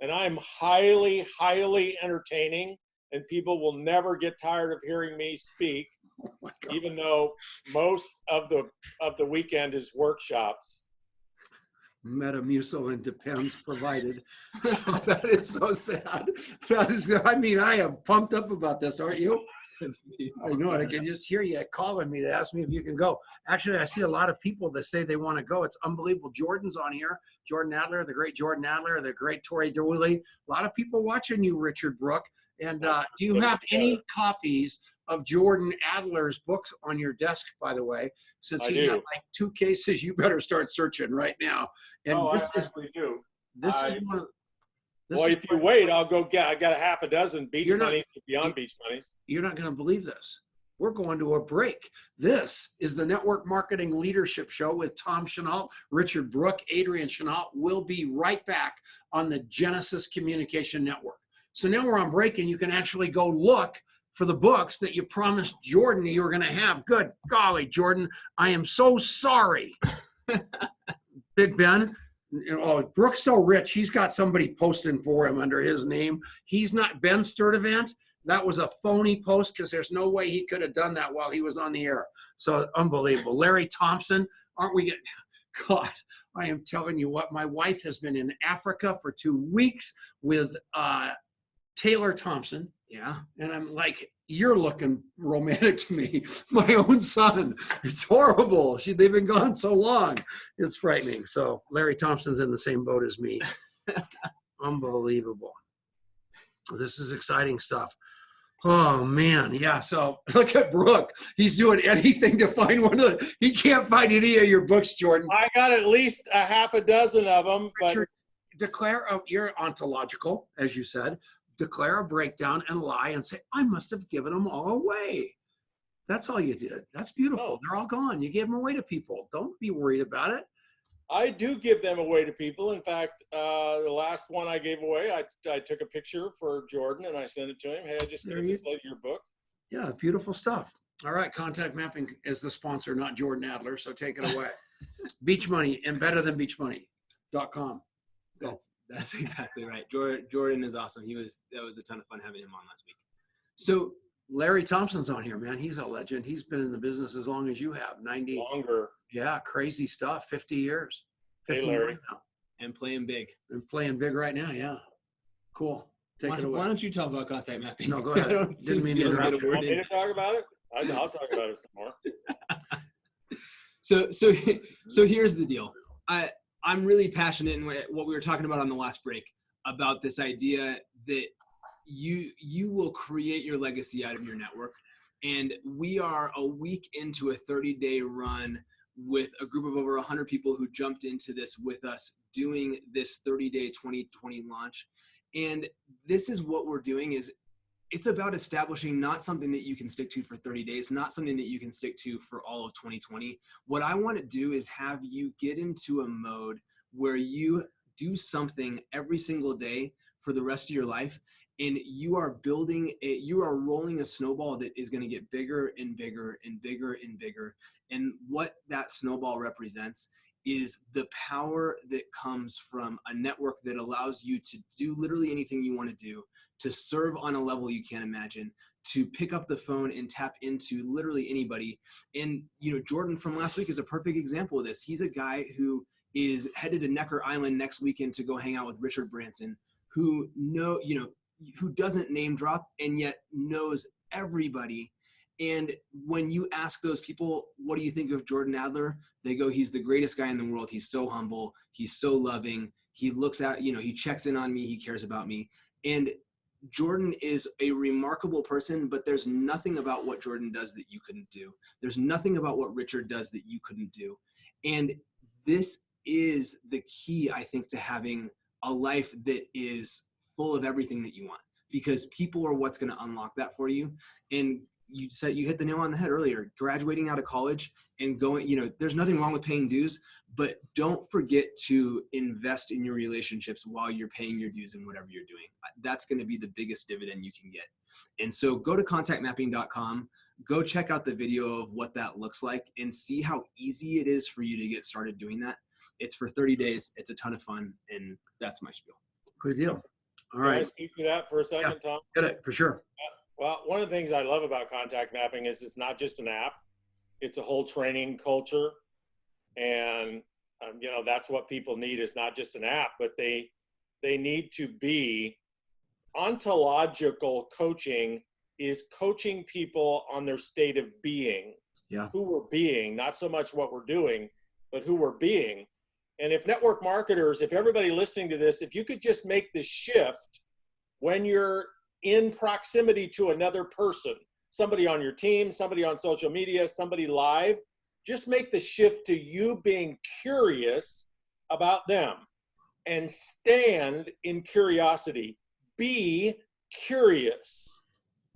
And I'm highly, highly entertaining. And people will never get tired of hearing me speak. Oh my God. Even though most of the weekend is workshops. Metamucil and Depends provided. So that is so sad. That is, I mean, I am pumped up about this, aren't you? I know it. I can just hear you calling me to ask me if you can go. Actually, I see a lot of people that say they want to go. It's unbelievable. Jordan's on here. Jordan Adler, the great Jordan Adler, the great Tori Dooley. A lot of people watching you, Richard Brooke. And do you have any copies of Jordan Adler's books on your desk, by the way? Since he's got like 2 cases, you better start searching right now. And this is one of, well, if you wait, I'll go get, I got a half a dozen beach bunnies beyond beach bunnies. You're not going to believe this. We're going to a break. This is the Network Marketing Leadership Show with Tom Chenault, Richard Brooke, Adrian Chenault. We'll be right back on the Genesis Communication Network. So now we're on break, and you can actually go look for the books that you promised Jordan you were going to have. Good golly, Jordan, I am so sorry. Big Ben. Oh, Brooke's so rich. He's got somebody posting for him under his name. He's not Ben Sturdivant. That was a phony post because there's no way he could have done that while he was on the air. So unbelievable. Larry Thompson, aren't we getting, God, I am telling you what, my wife has been in Africa for 2 weeks with Taylor Thompson. Yeah. And I'm like, you're looking romantic to me. My own son. It's horrible. They've been gone so long. It's frightening. So Larry Thompson's in the same boat as me. Unbelievable. This is exciting stuff. Oh, man. Yeah. So look at Brooke. He's doing anything to find one of the, he can't find any of your books, Jordan. I got at least a half a dozen of them. But declare, you're ontological, as you said. Declare a breakdown and lie and say, I must have given them all away. That's all you did. That's beautiful. Oh. They're all gone. You gave them away to people. Don't be worried about it. I do give them away to people. In fact, the last one I gave away, I took a picture for Jordan and I sent it to him. Hey, I just gave this lady your book. Yeah, beautiful stuff. All right, Contact Mapping is the sponsor, not Jordan Adler, so take it away. Beach Money and betterthanbeachmoney.com. That's exactly right. Jordan is awesome. That was a ton of fun having him on last week. So Larry Thompson's on here, man. He's a legend. He's been in the business as long as you have. 90. Longer. Yeah, crazy stuff. 50 years. 50 Hey, Larry. years now. And playing big. And playing big right now, yeah. Cool. Take it away. Why don't you talk about Contact Mapping? No, go ahead. Didn't mean to interrupt you. Want me to talk about it? I'll talk about it some more. So here's the deal. I'm really passionate in what we were talking about on the last break about this idea that you will create your legacy out of your network. And we are a week into a 30-day run with a group of over 100 people who jumped into this with us doing this 30-day 2020 launch. And this is what we're doing is it's about establishing not something that you can stick to for 30 days, not something that you can stick to for all of 2020. What I want to do is have you get into a mode where you do something every single day for the rest of your life. And you are rolling a snowball that is going to get bigger and bigger and bigger and bigger. And what that snowball represents is the power that comes from a network that allows you to do literally anything you want to do, to serve on a level you can't imagine, to pick up the phone and tap into literally anybody. And, Jordan from last week is a perfect example of this. He's a guy who is headed to Necker Island next weekend to go hang out with Richard Branson, who doesn't name drop and yet knows everybody. And when you ask those people, what do you think of Jordan Adler? They go, he's the greatest guy in the world. He's so humble. He's so loving. He looks at, he checks in on me. He cares about me. And Jordan is a remarkable person, but there's nothing about what Jordan does that you couldn't do. There's nothing about what Richard does that you couldn't do. And this is the key, I think, to having a life that is full of everything that you want. because people are what's going to unlock that for you. And you hit the nail on the head earlier, graduating out of college and going, there's nothing wrong with paying dues, but don't forget to invest in your relationships while you're paying your dues in whatever you're doing. That's going to be the biggest dividend you can get. And so go to contactmapping.com, go check out the video of what that looks like and see how easy it is for you to get started doing that. It's for 30 days. It's a ton of fun. And that's my spiel. Good deal. All Can I right. speak to that for a second, Tom? Get it, for sure. Well, one of the things I love about contact mapping is it's not just an app. It's a whole training culture. And, that's what people need, is not just an app, but they need to be ontological coaching, is coaching people on their state of being. Yeah. Who we're being, not so much what we're doing, but who we're being. And if network marketers, if everybody listening to this, if you could just make the shift when you're in proximity to another person, somebody on your team, somebody on social media, somebody live, just make the shift to you being curious about them and stand in curiosity. Be curious.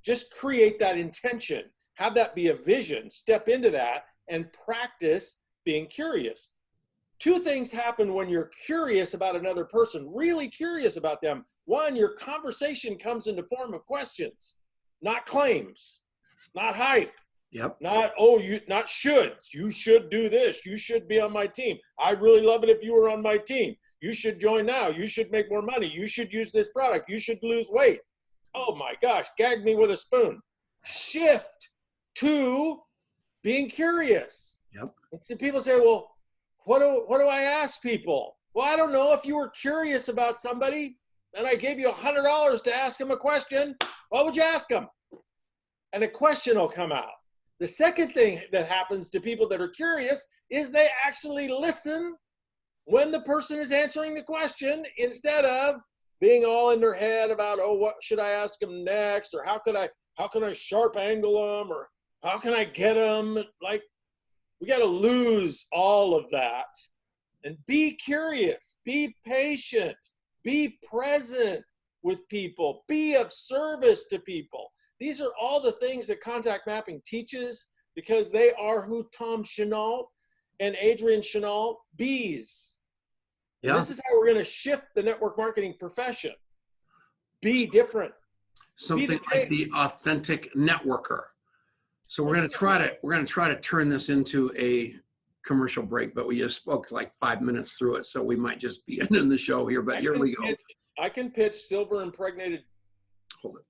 Just create that intention. Have that be a vision. Step into that and practice being curious. Two things happen when you're curious about another person, really curious about them. One, your conversation comes in the form of questions, not claims, not hype. Yep. Not shoulds. You should do this. You should be on my team. I'd really love it if you were on my team. You should join now. You should make more money. You should use this product. You should lose weight. Oh my gosh, gag me with a spoon. Shift to being curious. Yep. And so people say, well, what do I ask people? Well, I don't know. If you were curious about somebody and I gave you $100 to ask them a question, what would you ask them? And a question will come out. The second thing that happens to people that are curious is they actually listen when the person is answering the question, instead of being all in their head about, oh, what should I ask them next? Or how can I sharp angle them? Or how can I get them? Like, we got to lose all of that and be curious, be patient, be present with people, be of service to people. These are all the things that contact mapping teaches, because they are who Tom Chenault and Adrian Chenault bees. Yeah. This is how we're going to shift the network marketing profession. Be different. Something like the authentic networker. So we're going to try to turn this into a commercial break, but we just spoke like 5 minutes through it, so we might just be ending the show here. But here we go. I can pitch silver impregnated. Hold it.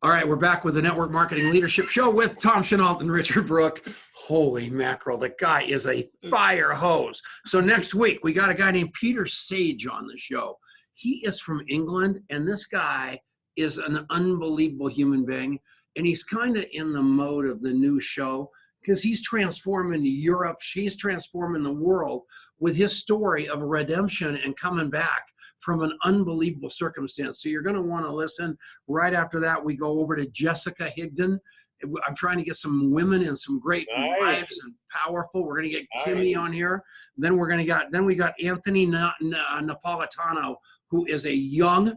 All right, we're back with the Network Marketing Leadership Show with Tom Chenault and Richard Brooke. Holy mackerel, the guy is a fire hose. So next week, we got a guy named Peter Sage on the show. He is from England, and this guy is an unbelievable human being. And he's kind of in the mode of the new show, because he's transforming Europe. She's transforming the world with his story of redemption and coming back from an unbelievable circumstance. So you're going to want to listen. Right after that, we go over to Jessica Higdon. I'm trying to get some women and some great wives and powerful. We're going to get Kimmy on here. Then we got Anthony Napolitano, who is a young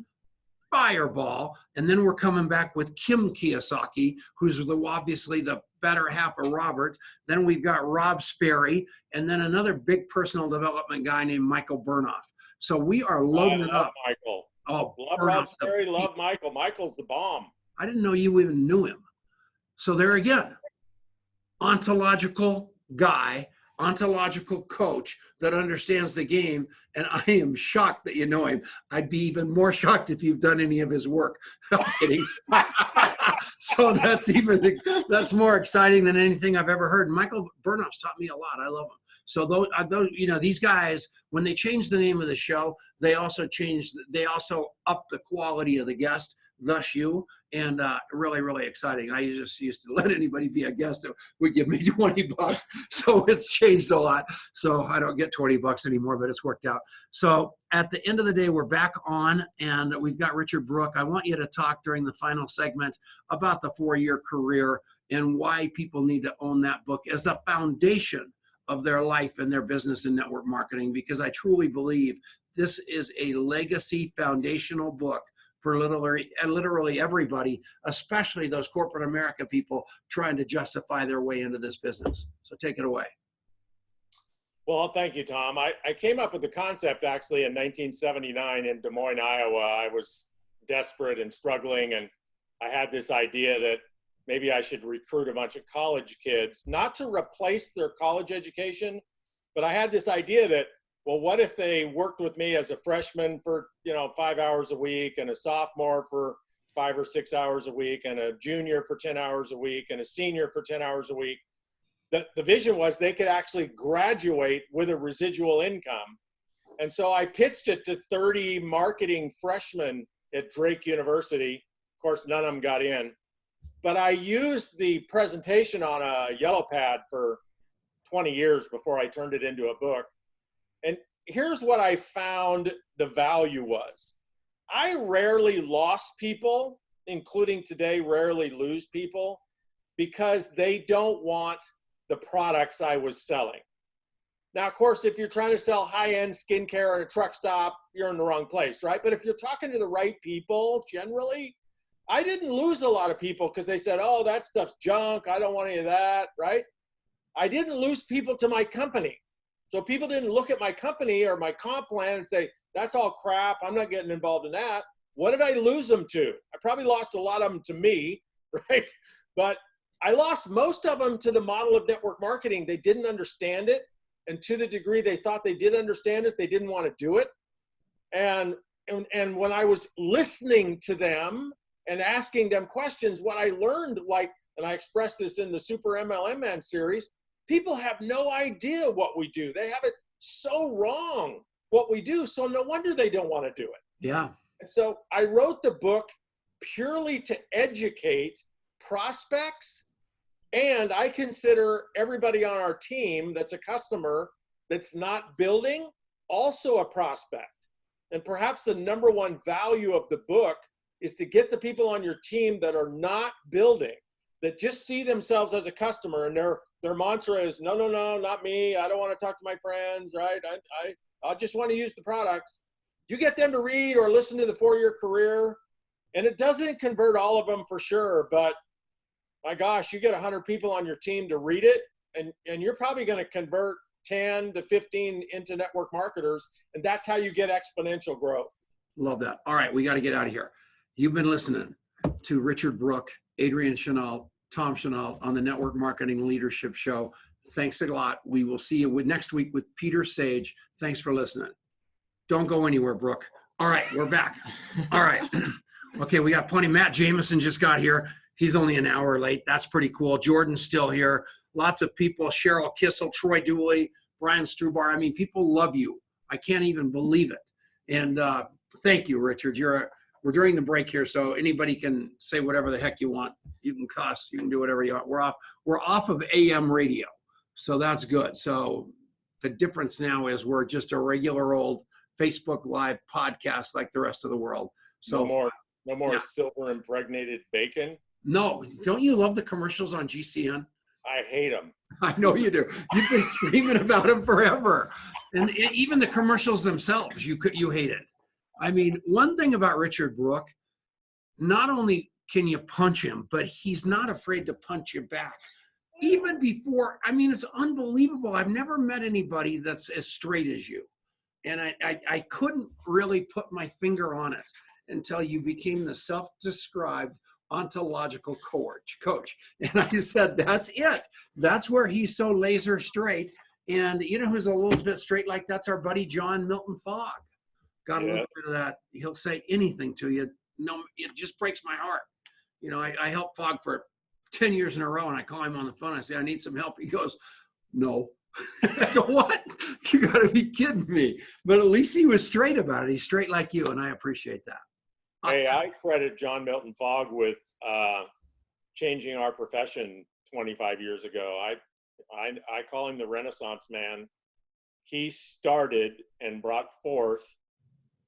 fireball. And then we're coming back with Kim Kiyosaki, who's obviously the better half of Robert. Then we've got Rob Sperry, and then another big personal development guy named Michael Burnoff. So we are loading it up. Michael. Oh, love Rob Sperry, love Michael. Michael's the bomb. I didn't know you even knew him. So there again, ontological guy, ontological coach that understands the game, and I am shocked that you know him. I'd be even more shocked if you've done any of his work. I'm kidding. So that's more exciting than anything I've ever heard. Michael Burnoff's taught me a lot. I love him. So those, these guys, when they changed the name of the show, they also upped the quality of the guest, thus you, and really, really exciting. I just used to let anybody be a guest that would give me $20. So it's changed a lot. So I don't get $20 anymore, but it's worked out. So at the end of the day, we're back on, and we've got Richard Brooke. I want you to talk during the final segment about the 4-year career and why people need to own that book as the foundation of their life and their business and network marketing, because I truly believe this is a legacy foundational book for literally everybody, especially those corporate America people trying to justify their way into this business. So take it away. Well, thank you, Tom. I came up with the concept actually in 1979 in Des Moines, Iowa. I was desperate and struggling, and I had this idea that maybe I should recruit a bunch of college kids, not to replace their college education, but I had this idea that, well, what if they worked with me as a freshman for, 5 hours a week, and a sophomore for 5 or 6 hours a week, and a junior for 10 hours a week, and a senior for 10 hours a week. The vision was they could actually graduate with a residual income. And so I pitched it to 30 marketing freshmen at Drake University. Of course, none of them got in. But I used the presentation on a yellow pad for 20 years before I turned it into a book. And here's what I found the value was. I rarely lost people, including today, rarely lose people, because they don't want the products I was selling. Now, of course, if you're trying to sell high-end skincare at a truck stop, you're in the wrong place, right? But if you're talking to the right people, generally, I didn't lose a lot of people because they said, oh, that stuff's junk, I don't want any of that, right? I didn't lose people to my company. So people didn't look at my company or my comp plan and say, that's all crap, I'm not getting involved in that. What did I lose them to? I probably lost a lot of them to me, right? But I lost most of them to the model of network marketing. They didn't understand it. And to the degree they thought they did understand it, they didn't want to do it. And when I was listening to them and asking them questions, what I learned, and I expressed this in the Super MLM Man series, people have no idea what we do. They have it so wrong, what we do. So no wonder they don't want to do it. Yeah. And so I wrote the book purely to educate prospects. And I consider everybody on our team that's a customer that's not building also a prospect. And perhaps the number one value of the book is to get the people on your team that are not building, that just see themselves as a customer, and their mantra is, no, not me. I don't want to talk to my friends, right? I just want to use the products. You get them to read or listen to the 4-year career, and it doesn't convert all of them for sure, but my gosh, you get 100 people on your team to read it, and you're probably going to convert 10 to 15 into network marketers, and that's how you get exponential growth. Love that. All right, we got to get out of here. You've been listening to Richard Brooke, Adrian Chenault, Tom Chenault on the Network Marketing Leadership Show. Thanks a lot. We will see you next week with Peter Sage. Thanks for listening. Don't go anywhere, Brooke. All right, we're back. All right. Okay, we got plenty. Matt Jameson just got here. He's only an hour late. That's pretty cool. Jordan's still here. Lots of people. Cheryl Kissel, Troy Dooley, Brian Strubar. I mean, people love you. I can't even believe it. And thank you, Richard. We're during the break here, so anybody can say whatever the heck you want. You can cuss. You can do whatever you want. We're off of AM radio, so that's good. So the difference now is we're just a regular old Facebook Live podcast like the rest of the world. So no more silver impregnated bacon. No, don't you love the commercials on GCN? I hate them. I know you do. You've been screaming about them forever. And even the commercials themselves, you hate it. I mean, one thing about Richard Brooke, not only can you punch him, but he's not afraid to punch you back. Even before, I mean, it's unbelievable. I've never met anybody that's as straight as you. And I couldn't really put my finger on it until you became the self-described ontological coach. And I said, that's it. That's where he's so laser straight. And you know who's a little bit straight like that's our buddy John Milton Fogg. Got a little bit of that. He'll say anything to you. No, it just breaks my heart. You know, I helped Fogg for 10 years in a row, and I call him on the phone. I say, I need some help. He goes, no. I go, what? You got to be kidding me. But at least he was straight about it. He's straight like you, and I appreciate that. Hey, I credit John Milton Fogg with changing our profession 25 years ago. I call him the Renaissance man. He started and brought forth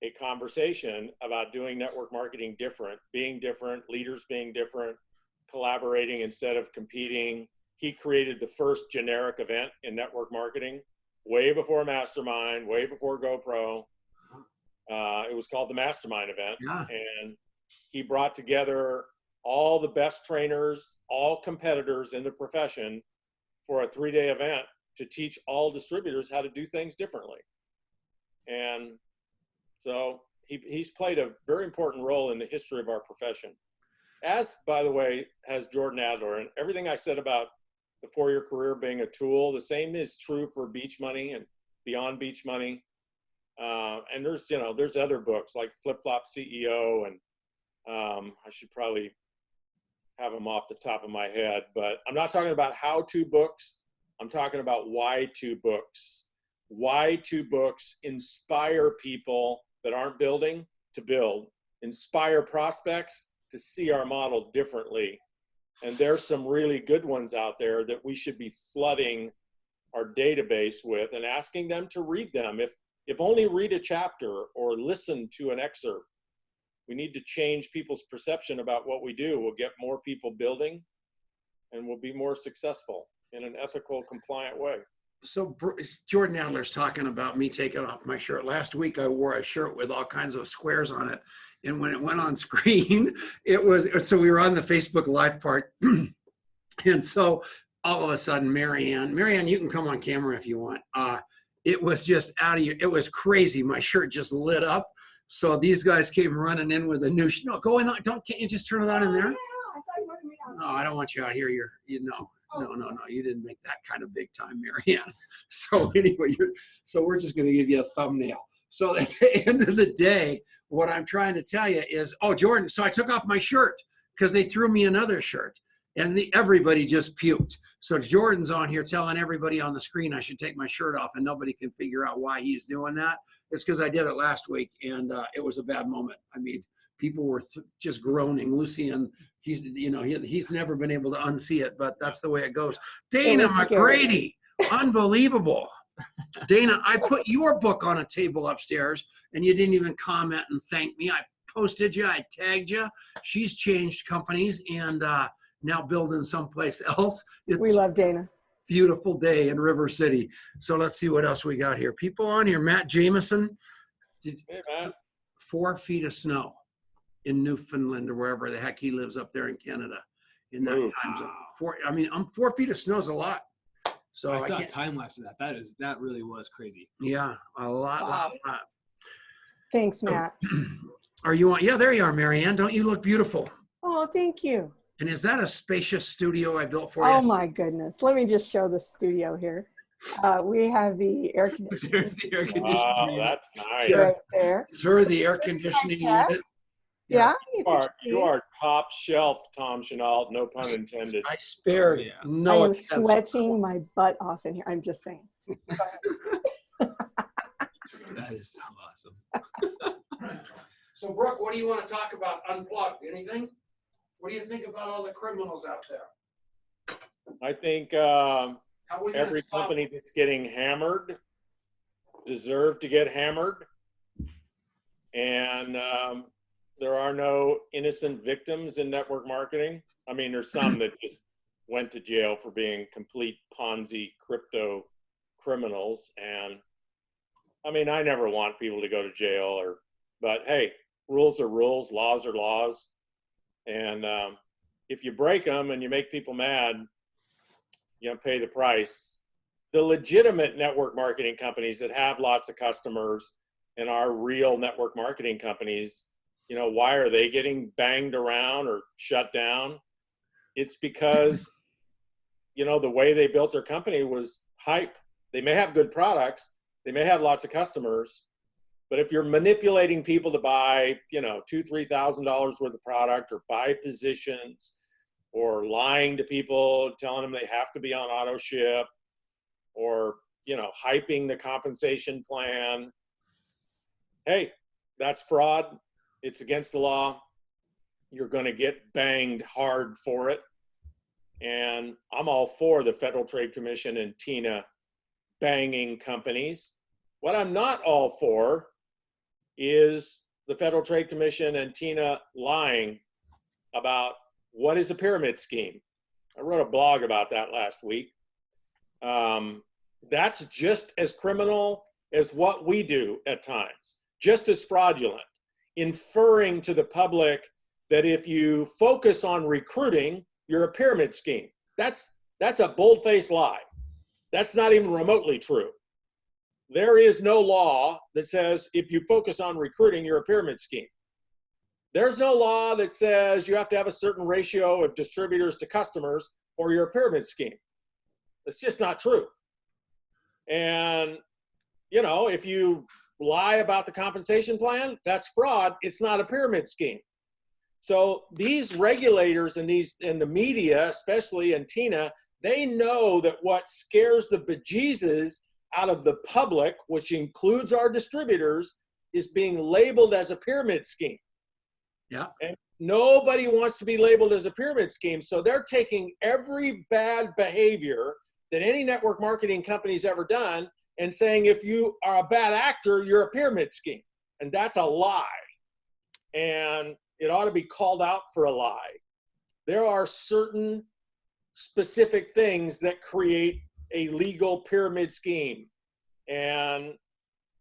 a conversation about doing network marketing different, being different, leaders being different, collaborating instead of competing. He created the first generic event in network marketing way before Mastermind, way before GoPro. It was called the Mastermind Event. Yeah. And he brought together all the best trainers, all competitors in the profession for a 3-day event to teach all distributors how to do things differently. And so he's played a very important role in the history of our profession. As, by the way, has Jordan Adler. And everything I said about the 4-year career being a tool, the same is true for Beach Money and Beyond Beach Money. And there's other books like Flip Flop CEO, and I should probably have them off the top of my head, but I'm not talking about how-to books. I'm talking about why-to books. Why-to books inspire people that aren't building to build, inspire prospects to see our model differently. And there's some really good ones out there that we should be flooding our database with and asking them to read them. If only read a chapter or listen to an excerpt. We need to change people's perception about what we do. We'll get more people building, and we'll be more successful in an ethical, compliant way. So Jordan Adler's talking about me taking off my shirt. Last week, I wore a shirt with all kinds of squares on it. And when it went on screen, so we were on the Facebook Live part. And so all of a sudden, Marianne, you can come on camera if you want. It was just it was crazy. My shirt just lit up. So these guys came running in with a new, no, go in, can't you just turn it on in there? No, I don't want you out here. No, you didn't make that kind of big time, Marianne. So anyway, so we're just going to give you a thumbnail. So at the end of the day, what I'm trying to tell you is, oh, Jordan, so I took off my shirt because they threw me another shirt, and everybody just puked. So Jordan's on here telling everybody on the screen I should take my shirt off, and nobody can figure out why he's doing that. It's because I did it last week, and it was a bad moment. I mean, people were just groaning. Lucian, he's never been able to unsee it, but that's the way it goes. Dana McGrady, unbelievable. Dana, I put your book on a table upstairs, and you didn't even comment and thank me. I posted you, I tagged you. She's changed companies and now building someplace else. We love Dana. Beautiful day in River City. So let's see what else we got here. People on here. Matt Jameson. Hey, Matt. 4 feet of snow in Newfoundland or wherever the heck he lives up there in Canada. In that time zone. 4 feet of snow is a lot. So I saw a time lapse of that. That really was crazy. Yeah, a lot. Thanks, Matt. Are you on? Yeah, there you are, Marianne. Don't you look beautiful? Oh, thank you. And is that a spacious studio I built for you? Oh my goodness. Let me just show the studio here. We have the air conditioning. There's the air conditioning. Oh, that's nice. Right there. It's her, the air conditioning unit. Yeah. You are top shelf, Tom Chenault, no pun intended. I spared no I am expense. sweating my butt off in here. I'm just saying. That is so awesome. So, Brooke, what do you want to talk about unplugged? Anything? What do you think about all the criminals out there? I think How we every company that's getting hammered deserve to get hammered. And there are no innocent victims in network marketing. I mean, there's some that just went to jail for being complete Ponzi crypto criminals. And I mean, I never want people to go to jail, but hey, rules are rules, laws are laws. And if you break them and you make people mad, you pay the price. The legitimate network marketing companies that have lots of customers and are real network marketing companies, why are they getting banged around or shut down? It's because, the way they built their company was hype. They may have good products. They may have lots of customers. But if you're manipulating people to buy, $2,000, $3,000 worth of product, or buy positions, or lying to people, telling them they have to be on auto ship, or, hyping the compensation plan, hey, that's fraud. It's against the law. You're going to get banged hard for it. And I'm all for the Federal Trade Commission and TINA banging companies. What I'm not all for is the Federal Trade Commission and TINA lying about what is a pyramid scheme. I wrote a blog about that last week. That's just as criminal as what we do at times. just as fraudulent, inferring to the public that if you focus on recruiting, you're a pyramid scheme. That's a bold-faced lie. That's not even remotely true. There is no law that says if you focus on recruiting, you're a pyramid scheme. There's no law that says you have to have a certain ratio of distributors to customers or you're a pyramid scheme. It's just not true. And, you know, if you lie about the compensation plan, that's fraud. It's not a pyramid scheme. So these regulators and the media, especially, and Tina, they know that what scares the bejesus out of the public, which includes our distributors, is being labeled as a pyramid scheme. Yeah. And nobody wants to be labeled as a pyramid scheme. So they're taking every bad behavior that any network marketing company's ever done and saying, if you are a bad actor, you're a pyramid scheme. And that's a lie. And it ought to be called out for a lie. There are certain specific things that create a legal pyramid scheme. And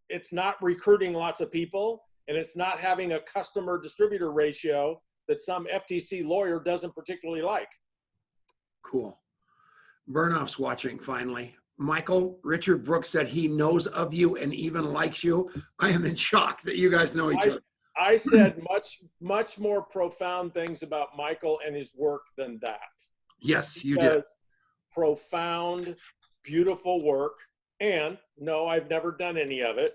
it's not recruiting lots of people, and it's not having a customer distributor ratio that some FTC lawyer doesn't particularly like. Cool. Burnoff's watching finally. Michael, Richard Brooke said he knows of you and even likes you. I am in shock that you guys know each other. I said much more profound things about Michael and his work than that. Yes, you did. Profound, beautiful work. And no, I've never done any of it,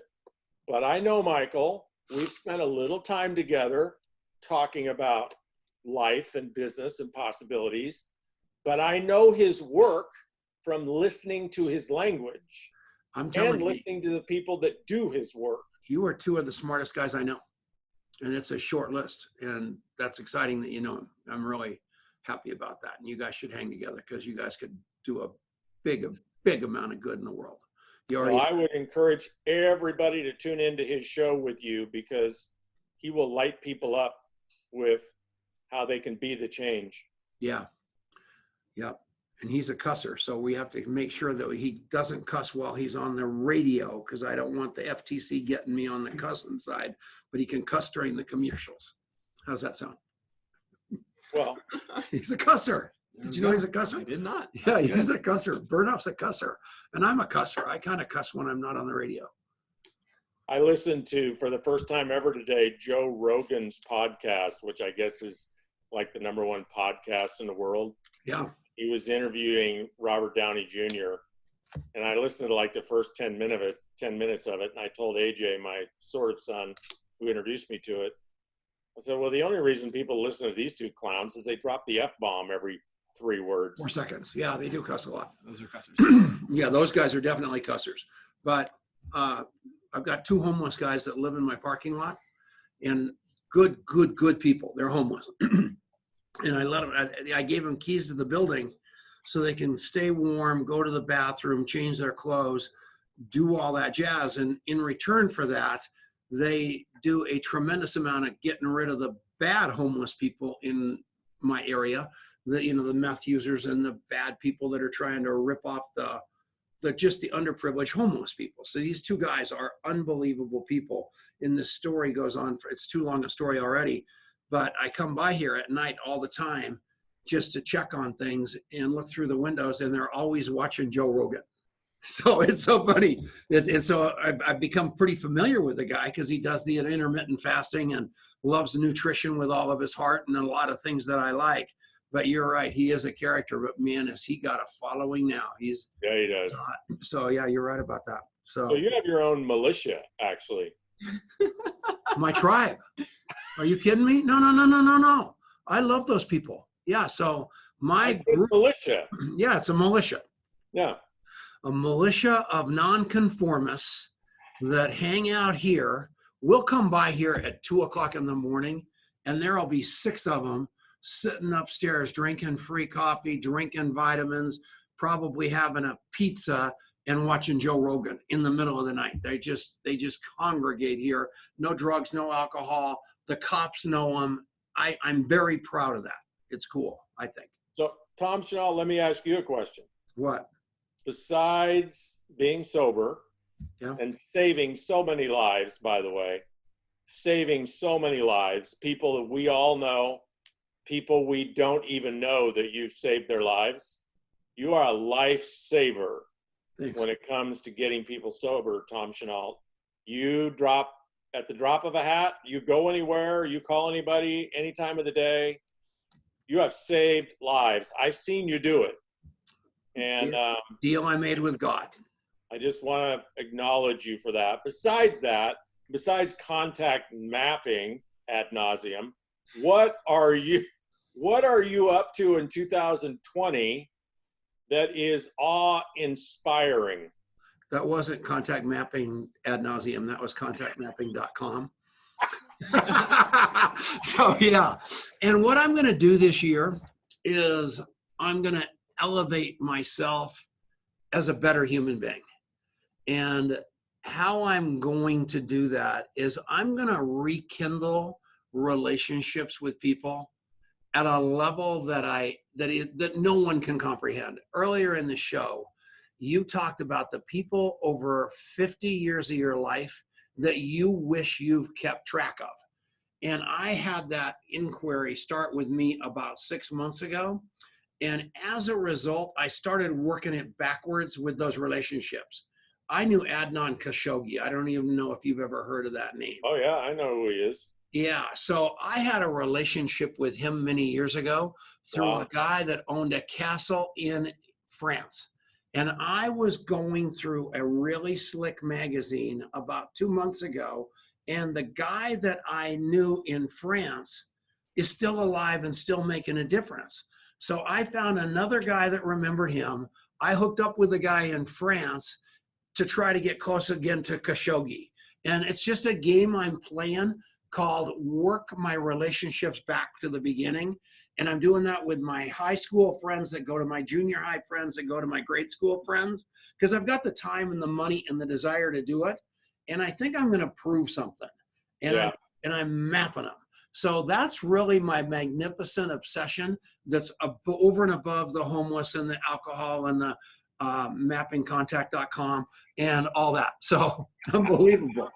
but I know Michael. We've spent a little time together talking about life and business and possibilities, but I know his work from listening to his language and listening to the people that do his work. You are two of the smartest guys I know, and it's a short list, and that's exciting that you know him. I'm really happy about that, and you guys should hang together because you guys could do a big amount of good in the world. Well, I would encourage everybody to tune into his show with you because he will light people up with how they can be the change. Yeah. Yep. And he's a cusser. So we have to make sure that he doesn't cuss while he's on the radio because I don't want the FTC getting me on the cussing side, but he can cuss during the commercials. How's that sound? Well, he's a cusser. Did you know he's a cusser? I did not. Yeah, he's a cusser. Burnoff's a cusser. And I'm a cusser. I kind of cuss when I'm not on the radio. I listened to, for the first time ever today, Joe Rogan's podcast, which I guess is like the #1 podcast in the world. Yeah. He was interviewing Robert Downey Jr. And I listened to like the first 10 minutes of it. And I told AJ, my sort of son, who introduced me to it, I said, well, the only reason people listen to these two clowns is they drop the F-bomb every 3 words. 4 seconds. Yeah, they do cuss a lot. Those are cussers. Yeah, those guys are definitely cussers. But I've got 2 homeless guys that live in my parking lot, and good people. They're homeless. And I let them, I gave them keys to the building so they can stay warm, go to the bathroom, change their clothes, do all that jazz. And in return for that, they do a tremendous amount of getting rid of the bad homeless people in my area. The meth users and the bad people that are trying to rip off the underprivileged homeless people. So these 2 guys are unbelievable people. And this story goes on it's too long a story already, but I come by here at night all the time just to check on things and look through the windows, and they're always watching Joe Rogan. So it's so funny. And so I've become pretty familiar with the guy because he does the intermittent fasting and loves the nutrition with all of his heart and a lot of things that I like. But you're right, he is a character, but man, has he got a following now. Yeah, he does. So yeah, you're right about that. So you have your own militia, actually. My tribe. Are you kidding me? No. I love those people. Yeah, so my group, militia. Yeah, it's a militia. Yeah. A militia of nonconformists that hang out here. We'll come by here at 2:00 in the morning, and there'll be 6 of them sitting upstairs, drinking free coffee, drinking vitamins, probably having a pizza and watching Joe Rogan in the middle of the night. They just congregate here. No drugs, no alcohol. The cops know them. I'm very proud of that. It's cool, I think. So, Tom Chenault, let me ask you a question. What? Besides being sober and saving so many lives, by the way, saving so many lives, people that we all know, people we don't even know that you've saved their lives. You are a lifesaver when it comes to getting people sober, Tom Chenault. You drop at the drop of a hat, you go anywhere, you call anybody, any time of the day. You have saved lives. I've seen you do it. And deal I made with God. I just want to acknowledge you for that. Besides that, besides contact mapping ad nauseum, what are you up to in 2020 that is awe-inspiring? That wasn't contact mapping ad nauseum. That was contactmapping.com. So yeah. And what I'm going to do this year is I'm going to elevate myself as a better human being. And how I'm going to do that is I'm going to rekindle relationships with people at a level that no one can comprehend. Earlier in the show, you talked about the people over 50 years of your life that you wish you've kept track of. And I had that inquiry start with me about 6 months ago. And as a result, I started working it backwards with those relationships. I knew Adnan Khashoggi. I don't even know if you've ever heard of that name. Oh yeah, I know who he is. Yeah, so I had a relationship with him many years ago through a guy that owned a castle in France. And I was going through a really slick magazine about 2 months ago, and the guy that I knew in France is still alive and still making a difference. So I found another guy that remembered him. I hooked up with a guy in France to try to get close again to Khashoggi. And it's just a game I'm playing called Work My Relationships Back to the Beginning. And I'm doing that with my high school friends that go to my junior high friends that go to my grade school friends, because I've got the time and the money and the desire to do it. And I think I'm going to prove something. And, I'm mapping them. So that's really my magnificent obsession that's over and above the homeless and the alcohol and the mappingcontact.com and all that. So unbelievable.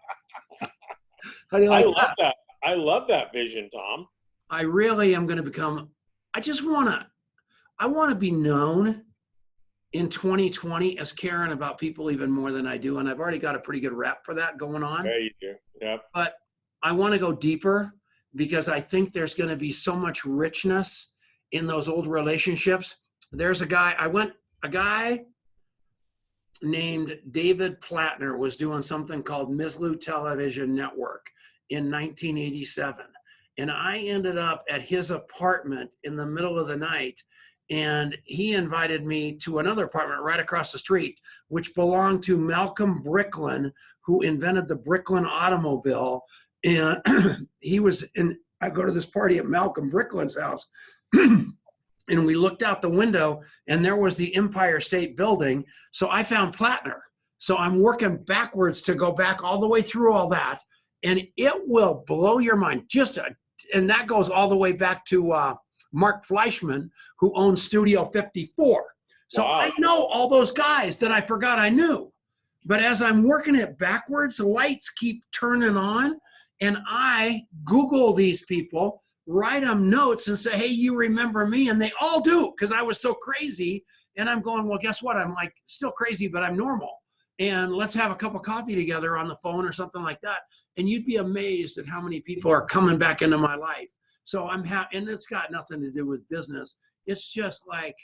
How do you like that? I love that vision, Tom. I really am going to become, I want to be known in 2020 as caring about people even more than I do. And I've already got a pretty good rep for that going on. Yeah, you do. Yep. But I want to go deeper because I think there's going to be so much richness in those old relationships. There's a guy named David Plattner was doing something called Mislu Television Network in 1987. And I ended up at his apartment in the middle of the night, and he invited me to another apartment right across the street, which belonged to Malcolm Bricklin, who invented the Bricklin automobile. And I go to this party at Malcolm Bricklin's house, and we looked out the window, and there was the Empire State Building. So I found Plattner. So I'm working backwards to go back all the way through all that, and it will blow your mind. And that goes all the way back to Mark Fleischman, who owns Studio 54. So wow. I know all those guys that I forgot I knew. But as I'm working it backwards, lights keep turning on, and I Google these people, write them notes and say, hey, you remember me? And they all do, because I was so crazy. And I'm going, well, guess what? I'm like still crazy, but I'm normal. And let's have a cup of coffee together on the phone or something like that. And you'd be amazed at how many people are coming back into my life. So I'm happy, and it's got nothing to do with business. It's just like,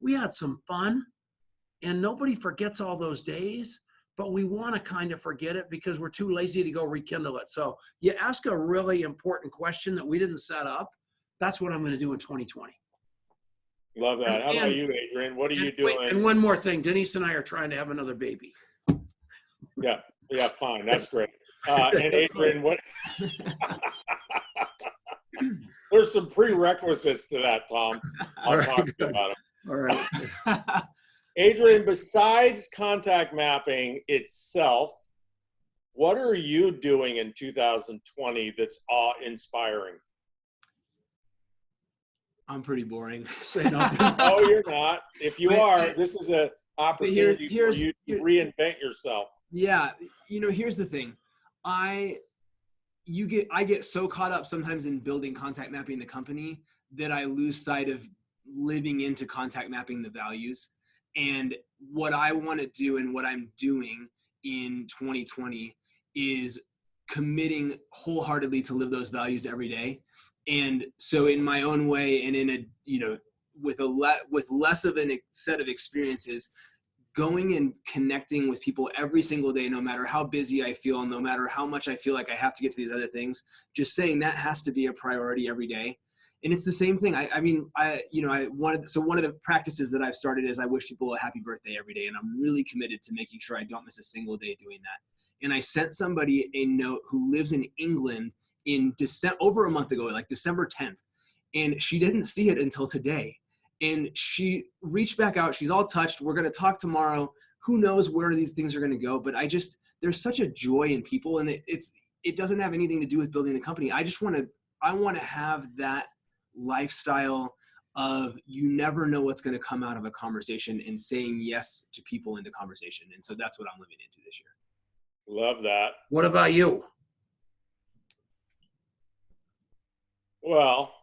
we had some fun, and nobody forgets all those days, but we want to kind of forget it because we're too lazy to go rekindle it. So you ask a really important question that we didn't set up. That's what I'm going to do in 2020. Love that. How about you, Adrian? What are you doing? And one more thing, Denise and I are trying to have another baby. Yeah, fine. That's great. And Adrian, what? There's some prerequisites to that, Tom. I'll talk to you about them. All right. Adrian, besides contact mapping itself, what are you doing in 2020 that's awe-inspiring? I'm pretty boring. Say nothing. No, you're not. If you are, this is an opportunity for you to reinvent yourself. Yeah. Here's the thing. I I get so caught up sometimes in building contact mapping the company that I lose sight of living into contact mapping the values. And what I want to do and what I'm doing in 2020 is committing wholeheartedly to live those values every day. And so in my own way, and in a, with less of a set of experiences, going and connecting with people every single day, no matter how busy I feel, no matter how much I feel like I have to get to these other things, just saying that has to be a priority every day. And it's the same thing. One of the practices that I've started is I wish people a happy birthday every day. And I'm really committed to making sure I don't miss a single day doing that. And I sent somebody a note who lives in England in over a month ago, like December 10th. And she didn't see it until today. And she reached back out. She's all touched. We're going to talk tomorrow. Who knows where these things are going to go? But there's such a joy in people. And it doesn't have anything to do with building a company. I want to have that lifestyle of, you never know what's going to come out of a conversation, and saying yes to people in the conversation. And so that's what I'm living into this year. Love that. What about you? Well,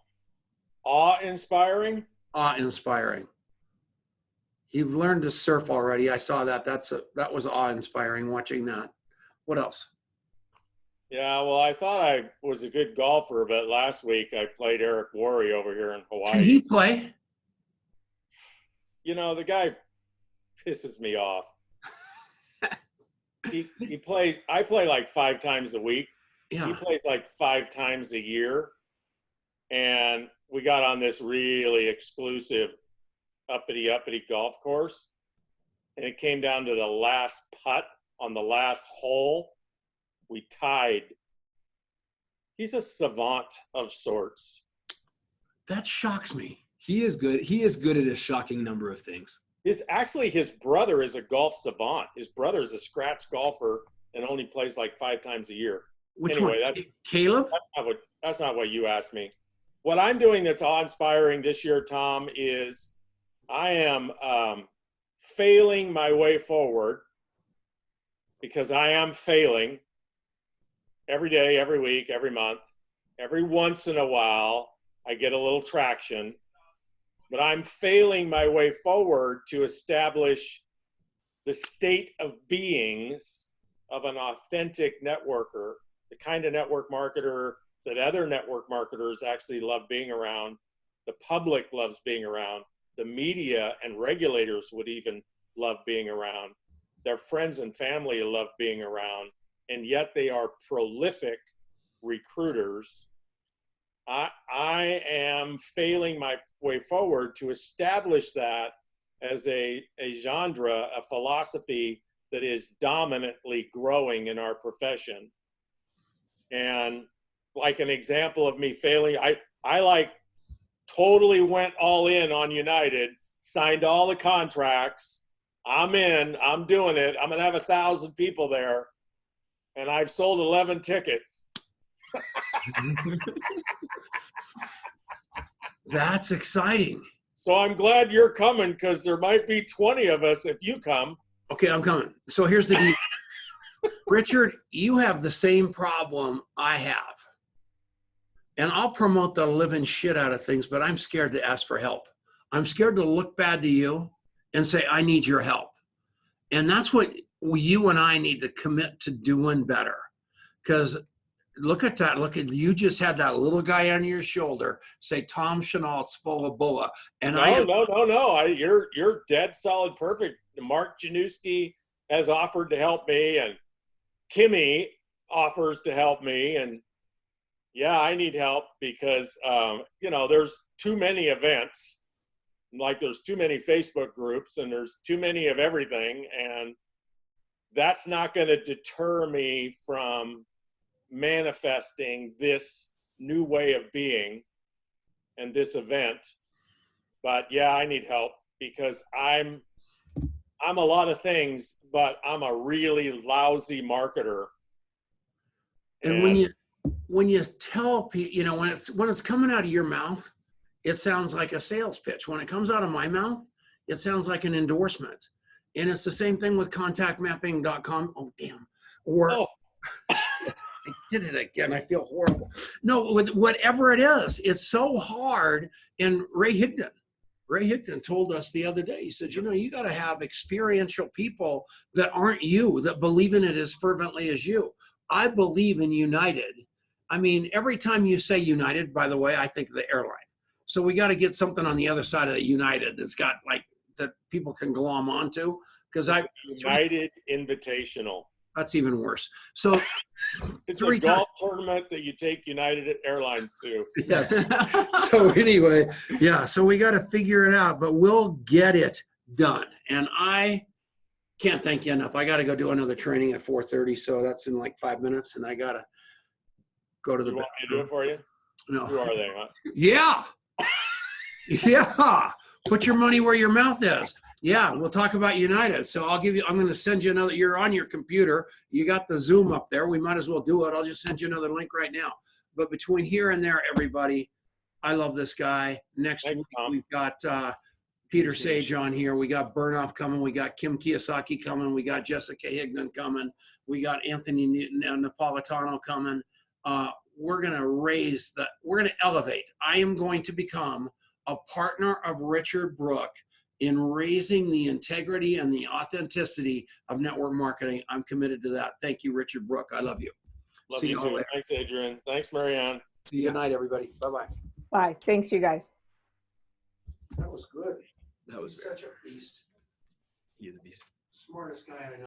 awe-inspiring. Awe-inspiring. You've learned to surf already. I saw that. That was awe-inspiring watching that. What else? Yeah, well, I thought I was a good golfer, but last week I played Eric Worre over here in Hawaii. Can he play? The guy pisses me off. He plays. I play like 5 times a week. Yeah. He plays like 5 times a year. And we got on this really exclusive uppity golf course. And it came down to the last putt on the last hole. We tied. He's a savant of sorts. That shocks me. He is good. He is good at a shocking number of things. His brother is a golf savant. His brother is a scratch golfer and only plays like 5 times a year. Which one? Caleb? That's not what you asked me. What I'm doing that's awe-inspiring this year, Tom, is I am failing my way forward, because I am failing every day, every week, every month. Every once in a while, I get a little traction. But I'm failing my way forward to establish the state of beings of an authentic networker, the kind of network marketer that other network marketers actually love being around. The public loves being around. The media and regulators would even love being around. Their friends and family love being around. And yet they are prolific recruiters. I am failing my way forward to establish that as a genre, a philosophy that is dominantly growing in our profession. And like an example of me failing, I like totally went all in on United, signed all the contracts. I'm in, I'm doing it. I'm going to have 1,000 people there. And I've sold 11 tickets. That's exciting. So I'm glad you're coming, because there might be 20 of us if you come. Okay, I'm coming. So here's the deal. Richard, you have the same problem I have. And I'll promote the living shit out of things, but I'm scared to ask for help. I'm scared to look bad to you and say, I need your help. And that's what you and I need to commit to doing better. Because look at that. You just had that little guy on your shoulder say, Tom Chenault's full of bulla. And No. You're dead solid perfect. Mark Januski has offered to help me, and Kimmy offers to help me. And yeah, I need help because, there's too many events. Like there's too many Facebook groups and there's too many of everything. And that's not going to deter me from manifesting this new way of being and this event. But yeah, I need help because I'm a lot of things, but I'm a really lousy marketer. And when you tell people, when it's coming out of your mouth, it sounds like a sales pitch. When it comes out of my mouth, it sounds like an endorsement. And it's the same thing with contactmapping.com. Oh, damn. Or I did it again. I feel horrible. No, with whatever it is, it's so hard. And Ray Higdon told us the other day, he said, you know, you got to have experiential people that aren't you, that believe in it as fervently as you. I believe in United. I mean, every time you say United, by the way, I think of the airline. So we got to get something on the other side of the United that's got like, that people can glom onto. Because United Invitational. That's even worse. So it's a golf tournament that you take United Airlines to. Yes. So anyway, yeah, so we got to figure it out, but we'll get it done. And I can't thank you enough. I got to go do another training at 4:30, so that's in like 5 minutes, and I got to go to the bathroom. You want me to do it for you? No. Who are they, huh? Yeah. Yeah. Put your money where your mouth is. Yeah, we'll talk about United. So I'm going to send you another, you're on your computer. You got the Zoom up there. We might as well do it. I'll just send you another link right now. But between here and there, everybody, I love this guy. Next week, we've got Peter Sage on here. We got Burnoff coming. We got Kim Kiyosaki coming. We got Jessica Higdon coming. We got Anthony Napolitano coming. We're going to elevate. I am going to become a partner of Richard Brooke in raising the integrity and the authenticity of network marketing. I'm committed to that. Thank you, Richard Brooke. I love you. Love you too. Thanks, Adrian. Thanks, Marianne. See you. Good night, everybody. Bye-bye. Bye. Thanks, you guys. That was good. That was such a beast. He is a beast. Smartest guy I know.